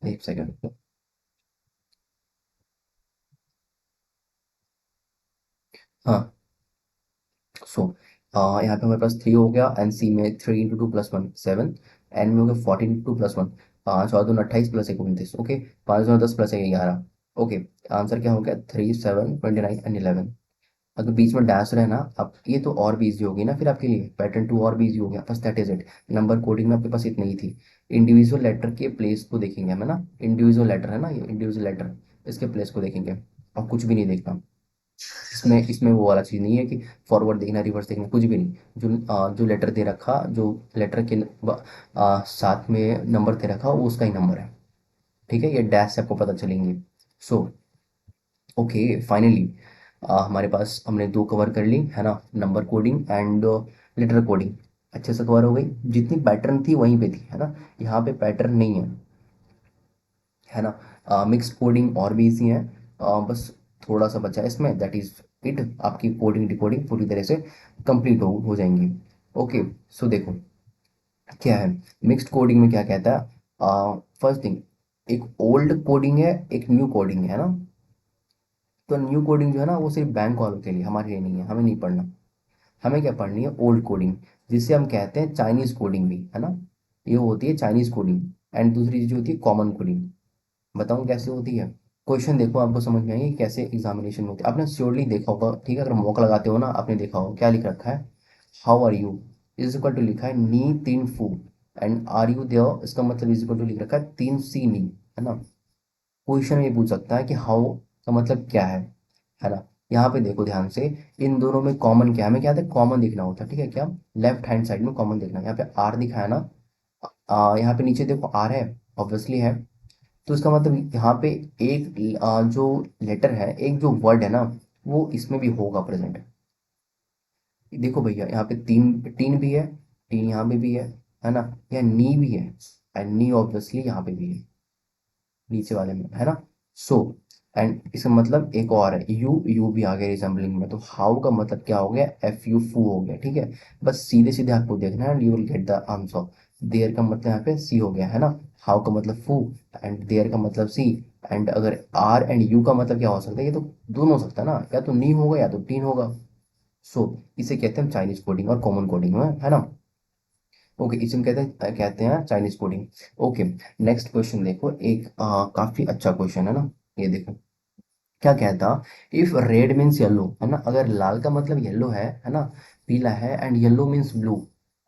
एक सेकेंड। हाँ, सो यहाँ पे हमारे पास 3 हो गया, एन सी में 3 इंटू 2 प्लस 1 7, एन में हो गया 14 इंटू 2 प्लस 1, 5 और 2 28 प्लस 1 29, ओके। 5 और 10 प्लस 1 11, ओके। आंसर क्या हो गया? 3 7 29 एंड 11। अगर बीच में डैश रहे ना, अब ये तो और भी इजी होगी ना फिर आपके लिए, पैटर्न टू और भी इजी हो गया, बस that is it. Number coding में आपके पास इतनी ही थी। इंडिविजुअल लेटर के प्लेस को देखेंगे हमें ना, इंडिविजुअल लेटर है ना, ये इंडिविजुअल लेटर, इसके प्लेस को देखेंगे और कुछ भी नहीं देखना। इसमें इसमें वो वाला चीज़ नहीं है कि फॉरवर्ड देखना, रिवर्स देखना, कुछ भी नहीं। जो लेटर दे रखा, जो लेटर के साथ में नंबर दे रखा वो उसका ही नंबर है, ठीक है। ये डैश से आपको पता चलेंगे। सो ओके, फाइनली हमारे पास हमने 2 कवर कर ली, है ना, number coding and later coding. अच्छे से कवर हो गई, जितनी पैटर्न थी वहीं पे थी, है ना। यहाँ पे पैटर्न नहीं है ना। मिक्स कोडिंग और भी इजी है, बस थोड़ा सा बचा है इसमें, दैट इज इट। आपकी कोडिंग डिकोडिंग पूरी तरह से कंप्लीट हो जाएंगी, ओके। सो देखो क्या है, मिक्स्ड कोडिंग में क्या कहता है? फर्स्ट थिंग, एक ओल्ड कोडिंग है, एक न्यू कोडिंग है ना। तो न्यू कोडिंग जो है ना वो सिर्फ बैंक वालों के लिए, हमारे लिए नहीं है, हमें नहीं पढ़ना। हमें क्या पढ़नी है, ओल्ड कोडिंग, जिसे हम कहते हैं चाइनीज कोडिंग भी, है ना। ये होती है चाइनीज कोडिंग। एंड दूसरी चीज होती है कॉमन कोडिंग। बताऊं कैसे होती है? क्वेश्चन देखो, आपको समझ में आएगी कैसे एग्जामिनेशन में होती है। आपने श्योरली देखा होगा, ठीक है, अगर मॉक लगाते हो ना, आपने देखा होगा क्या लिख रखा है, how are you is equal to लिखा है नी तीन फू, एंड आर यू देयर, इसका मतलब इज इक्वल टू लिख रखा है तीन सी नी, है ना। क्वेश्चन ये पूछ सकता है कि हाउ का मतलब क्या है ना। यहाँ पे देखो ध्यान से, इन दोनों में कॉमन क्या है, हमें क्या है, कॉमन दिखना होता है, ठीक है, क्या लेफ्ट हैंड साइड में कॉमन देखना है। यहाँ पे आर दिखा है ना, यहाँ पे नीचे देखो आर है, ऑब्वियसली है। तो इसका मतलब यहाँ पे एक जो लेटर है, एक जो वर्ड है ना, वो इसमें भी होगा प्रेजेंट। देखो भैया यहाँ पे तीन, टीन भी है, टीन यहाँ पे भी है ना, यहाँ नी भी है, एंड नी ऑब्वियसली यहाँ पे भी है, नीचे वाले में, है ना। सो एंड इसका मतलब एक और है, यू, यू भी आ गया रिजम्बलिंग में, तो हाउ का मतलब क्या हो गया, एफ यू फू हो गया, ठीक है। बस सीधे सीधे आपको देखना है, and you will get the answer. There का मतलब यहाँ पे सी हो गया, है ना। हाउ का मतलब फू, एंड देयर का मतलब सी। एंड अगर आर एंड यू का मतलब क्या हो सकता है, ये तो दोनों हो सकता है ना, या तो नी होगा या तो टीन होगा। सो इसे कहते हैं चाइनीज कोडिंग और कॉमन कोडिंग में, है ना। ओके, इसे हम कहते हैं Chinese coding. Okay, next question देखो, एक काफी अच्छा क्वेश्चन है ना। ये देखो क्या कहता, इफ रेड मीन्स येलो, है ना, अगर लाल का मतलब येलो है ना, पीला है, and yellow means blue,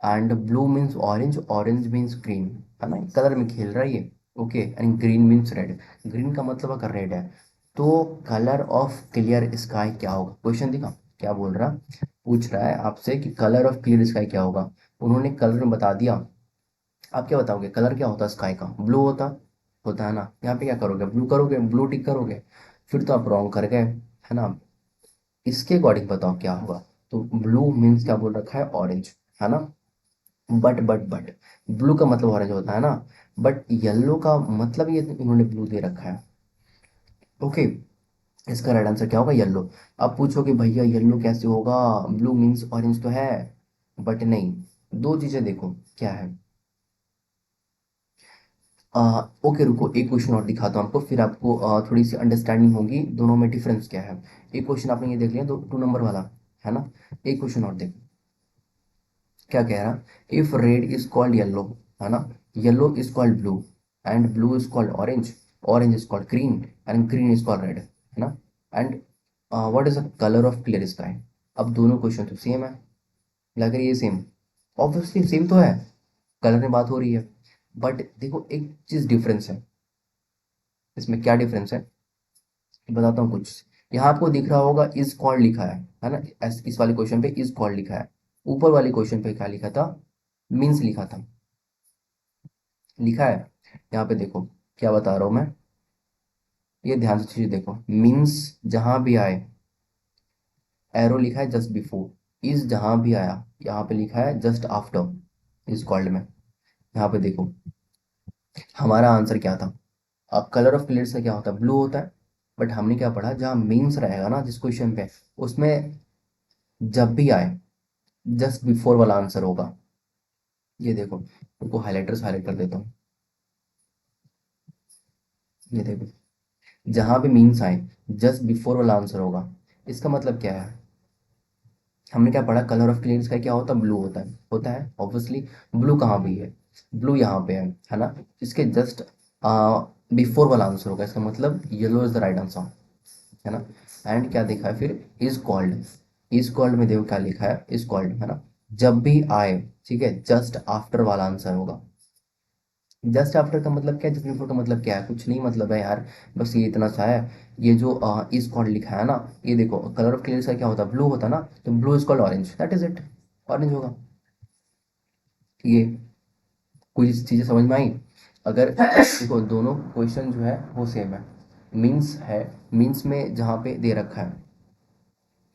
and blue means orange, orange means green, है ना, कलर में खेल रहा है ये। Okay, and green means red, green का मतलब अगर रेड है, तो कलर ऑफ क्लियर स्काई क्या होगा? क्वेश्चन देखा क्या बोल रहा, पूछ रहा है आपसे कि कलर ऑफ क्लियर स्काई क्या होगा। उन्होंने कलर में बता दिया, आप क्या बताओगे कलर क्या होता है स्काई का? ब्लू होता, होता है ना। यहाँ पे क्या करोगे, ब्लू करोगे, ब्लू टिक करोगे, फिर तो आप रॉन्ग कर गए, है ना। इसके अकॉर्डिंग बताओ क्या होगा। तो ब्लू मीन्स क्या बोल रखा है, ऑरेंज, है ना। बट ब्लू का मतलब ऑरेंज होता है ना, बट येलो का मतलब ये इन्होंने ब्लू दे रखा है। ओके, इसका राइट आंसर क्या होगा, येलो। अब पूछोगे भैया येलो कैसे होगा, ब्लू मीन्स ऑरेंज तो है, बट नहीं। दो चीजें देखो क्या है। ओके रुको, एक क्वेश्चन और दिखाता हूँ आपको, फिर आपको थोड़ी सी अंडरस्टैंडिंग होगी दोनों में डिफरेंस क्या है। एक क्वेश्चन आपने ये देख लिया, 2 नंबर वाला, है ना। एक क्वेश्चन और देखो क्या कह रहा, if red is called yellow, है ना, yellow is called blue, and blue is called orange, orange is called green, and green is called red, है ना। And what is the colour of clear sky? अब दोनों question तो same है, लग रही है सेम, ऑब्वियसली सेम तो है, कलर में बात हो रही है। बट देखो एक चीज डिफरेंस है, इसमें क्या डिफरेंस है बताता हूँ कुछ। यहाँ आपको दिख रहा होगा इज कॉल्ड लिखा है ना, इस वाले क्वेश्चन पे इज कॉल्ड लिखा है। ऊपर वाले क्वेश्चन पे क्या लिखा था, मीन्स लिखा था, लिखा है। यहाँ पे देखो क्या बता रहा हूँ मैं, ये ध्यान से चीजें देखो, मीन्स जहां भी आए, एरो लिखा है जस्ट बिफोर, इज जहां भी आया, यहाँ पे लिखा है जस्ट आफ्टर इज कॉल्ड में। यहाँ पे देखो हमारा आंसर क्या था, अब कलर ऑफ क्लियर से क्या होता है, ब्लू होता है। बट हमने क्या पढ़ा, जहाँ मीन्स रहेगा ना जिस क्वेश्चन पे, उसमें जब भी आए जस्ट बिफोर वाला आंसर होगा। ये देखो, उनको हाईलाइटर्स हाईलाइट कर देता हूँ, ये देखो, जहां पे मीन्स आए जस्ट बिफोर वाला आंसर होगा। इसका मतलब क्या है, हमने क्या पढ़ा, कलर ऑफ क्लियरेंस का क्या होता है, ब्लू होता है, होता है ऑब्वियसली। ब्लू कहाँ भी है, ब्लू यहाँ पे है ना। इसके जस्ट बिफोर वाला आंसर होगा, इसका मतलब yellow is the right answer, है ना। एंड क्या देखा है फिर, इज कॉल्ड, इज कॉल्ड में देखो क्या लिखा है, इज कॉल्ड, है ना, जब भी आए, ठीक है, जस्ट आफ्टर वाला आंसर होगा। जस्ट आफ्टर का मतलब क्या है, जस्ट बिफोर का मतलब क्या है, कुछ नहीं मतलब है यार, बस ये इतना सा है। ये जो इज कॉल्ड लिखा है ना, ये देखो कलर ऑफ क्लियर का क्या होता है, ब्लू होता है ना, तो blue is called orange, that is it, orange होगा। ये कुछ चीजें समझ में आई? अगर देखो दोनों क्वेश्चन जो है वो सेम है, मीन्स में जहाँ पे दे रखा है,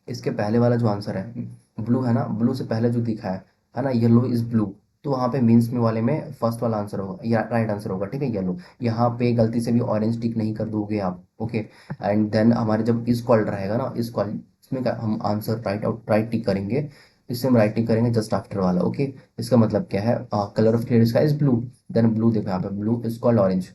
इसके पहले वाला जो आंसर है ब्लू, है ना, ब्लू से पहले जो दिखा है ना, येलो इज ब्लू, तो वहाँ पे मीन्स में वाले में फर्स्ट वाला आंसर होगा या राइट आंसर होगा, ठीक है, येलो। यहाँ पे गलती से भी ऑरेंज टिक नहीं कर दोगे आप, ओके। एंड देन हमारे जब इस कॉल्ड रहेगा ना, इस कॉल्ड, इसमें हम आंसर राइट टिक करेंगे, इससे हम राइट टिक करेंगे जस्ट आफ्टर वाला, ओके। इसका मतलब क्या है, colour of clear sky is blue, then blue देखो यहाँ पे, ब्लू इज कॉल्ड ऑरेंज,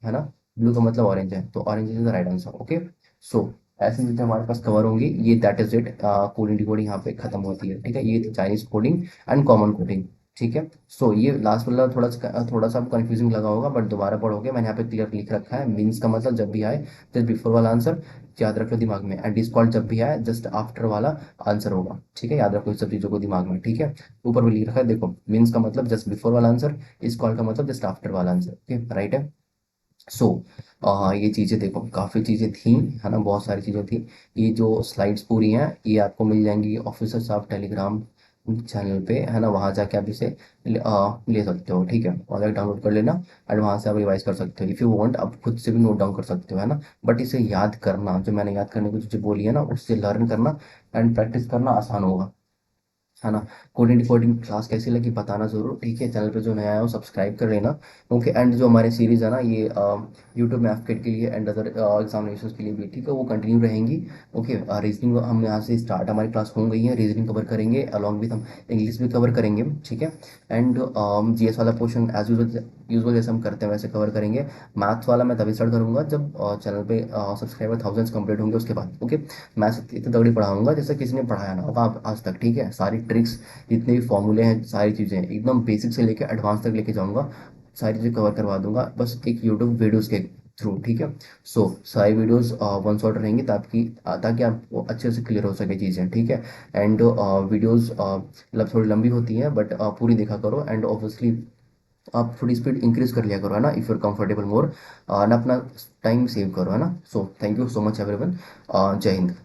है ना, ब्लू का मतलब ऑरेंज है, तो orange is the right answer, okay. So ऐसी चीजें हमारे पास कवर होंगी। ये that is it, coding decoding यहाँ पे खत्म होती है। ठीक है, ये थी Chinese coding and common coding. ठीक है, सो ये लास्ट वाला थोड़ा सा कंफ्यूजिंग लगा होगा, बट दोबारा पढ़ोगे, मैंने यहाँ पे क्लियर लिख रखा है। मीन्स का मतलब जब भी आए जस्ट बिफोर वाला आंसर याद रखो दिमाग में, एंड डिस्कॉल्ड जब भी आए जस्ट आफ्टर वाला आंसर होगा। ठीक है, याद रखो इस सब चीजों को दिमाग में। ठीक है, ऊपर भी लिख रखा है देखो, मीन्स का मतलब जस्ट बिफोर वाला आंसर, इस कॉल का मतलब जस्ट आफ्टर वाला आंसर। ओके, राइट है। सो ये चीज़ें देखो, काफ़ी चीज़ें थी, है ना, बहुत सारी चीज़ें थी। ये जो स्लाइड्स पूरी हैं ये आपको मिल जाएंगी ऑफिसर्स ऑफ टेलीग्राम चैनल पे, है ना, वहाँ जाके आप इसे ले सकते हो। ठीक है, और एक डाउनलोड कर लेना एंड वहाँ से आप रिवाइज कर सकते हो। इफ़ यू वांट आप खुद से भी नोट डाउन कर सकते हो, है ना, बट इसे याद करना, जो मैंने याद करने की चीज़ें बोली है ना, उससे लर्न करना एंड प्रैक्टिस करना आसान होगा, है ना। कोडिंग डिकोडिंग क्लास कैसी लगी बताना जरूर। ठीक है, चैनल पे जो नया है वो सब्सक्राइब कर लेना। ओके, एंड जो हमारी सीरीज है ना ये यूट्यूब में एफकेट के लिए एंड अदर एग्जामिनेशन के लिए भी, ठीक है, वो कंटिन्यू रहेंगी। ओके, रीजनिंग हम यहाँ से स्टार्ट, हमारी क्लास हो गई है, रीजनिंग कवर करेंगे अलॉन्ग विथ हम इंग्लिश भी कवर करेंगे। ठीक है, एंड जीएस वाला पोर्शन एज यूजल जैसे हम करते हैं वैसे कवर करेंगे। मैथ्स वाला मैं तभी स्टार्ट करूंगा जब चैनल पे सब्सक्राइबर थाउजेंड्स कंप्लीट होंगे उसके बाद। ओके, मैथ्स इतनी तगड़ी पढ़ाऊंगा जैसे किसी ने पढ़ाया ना होगा आज तक। ठीक है, सारी ट्रिक्स, जितने भी फॉर्मूले हैं, सारी चीज़ें एकदम बेसिक से लेकर एडवांस तक लेके जाऊंगा, सारी चीज़ें कवर करवा दूंगा बस एक यूट्यूब वीडियोस के थ्रू। ठीक है, सो सारी वीडियोस वन शॉट रहेंगी ताकि आपको अच्छे से क्लियर हो सके चीज़ें। ठीक है, एंड वीडियोस मतलब थोड़ी लंबी होती हैं बट पूरी देखा करो, एंड ऑब्वियसली आप थोड़ी स्पीड इंक्रीज कर लिया करो, है ना, इफ़ यूर कंफर्टेबल मोर, ना अपना टाइम सेव करो, है ना। So thank you so much everyone, जय हिंद।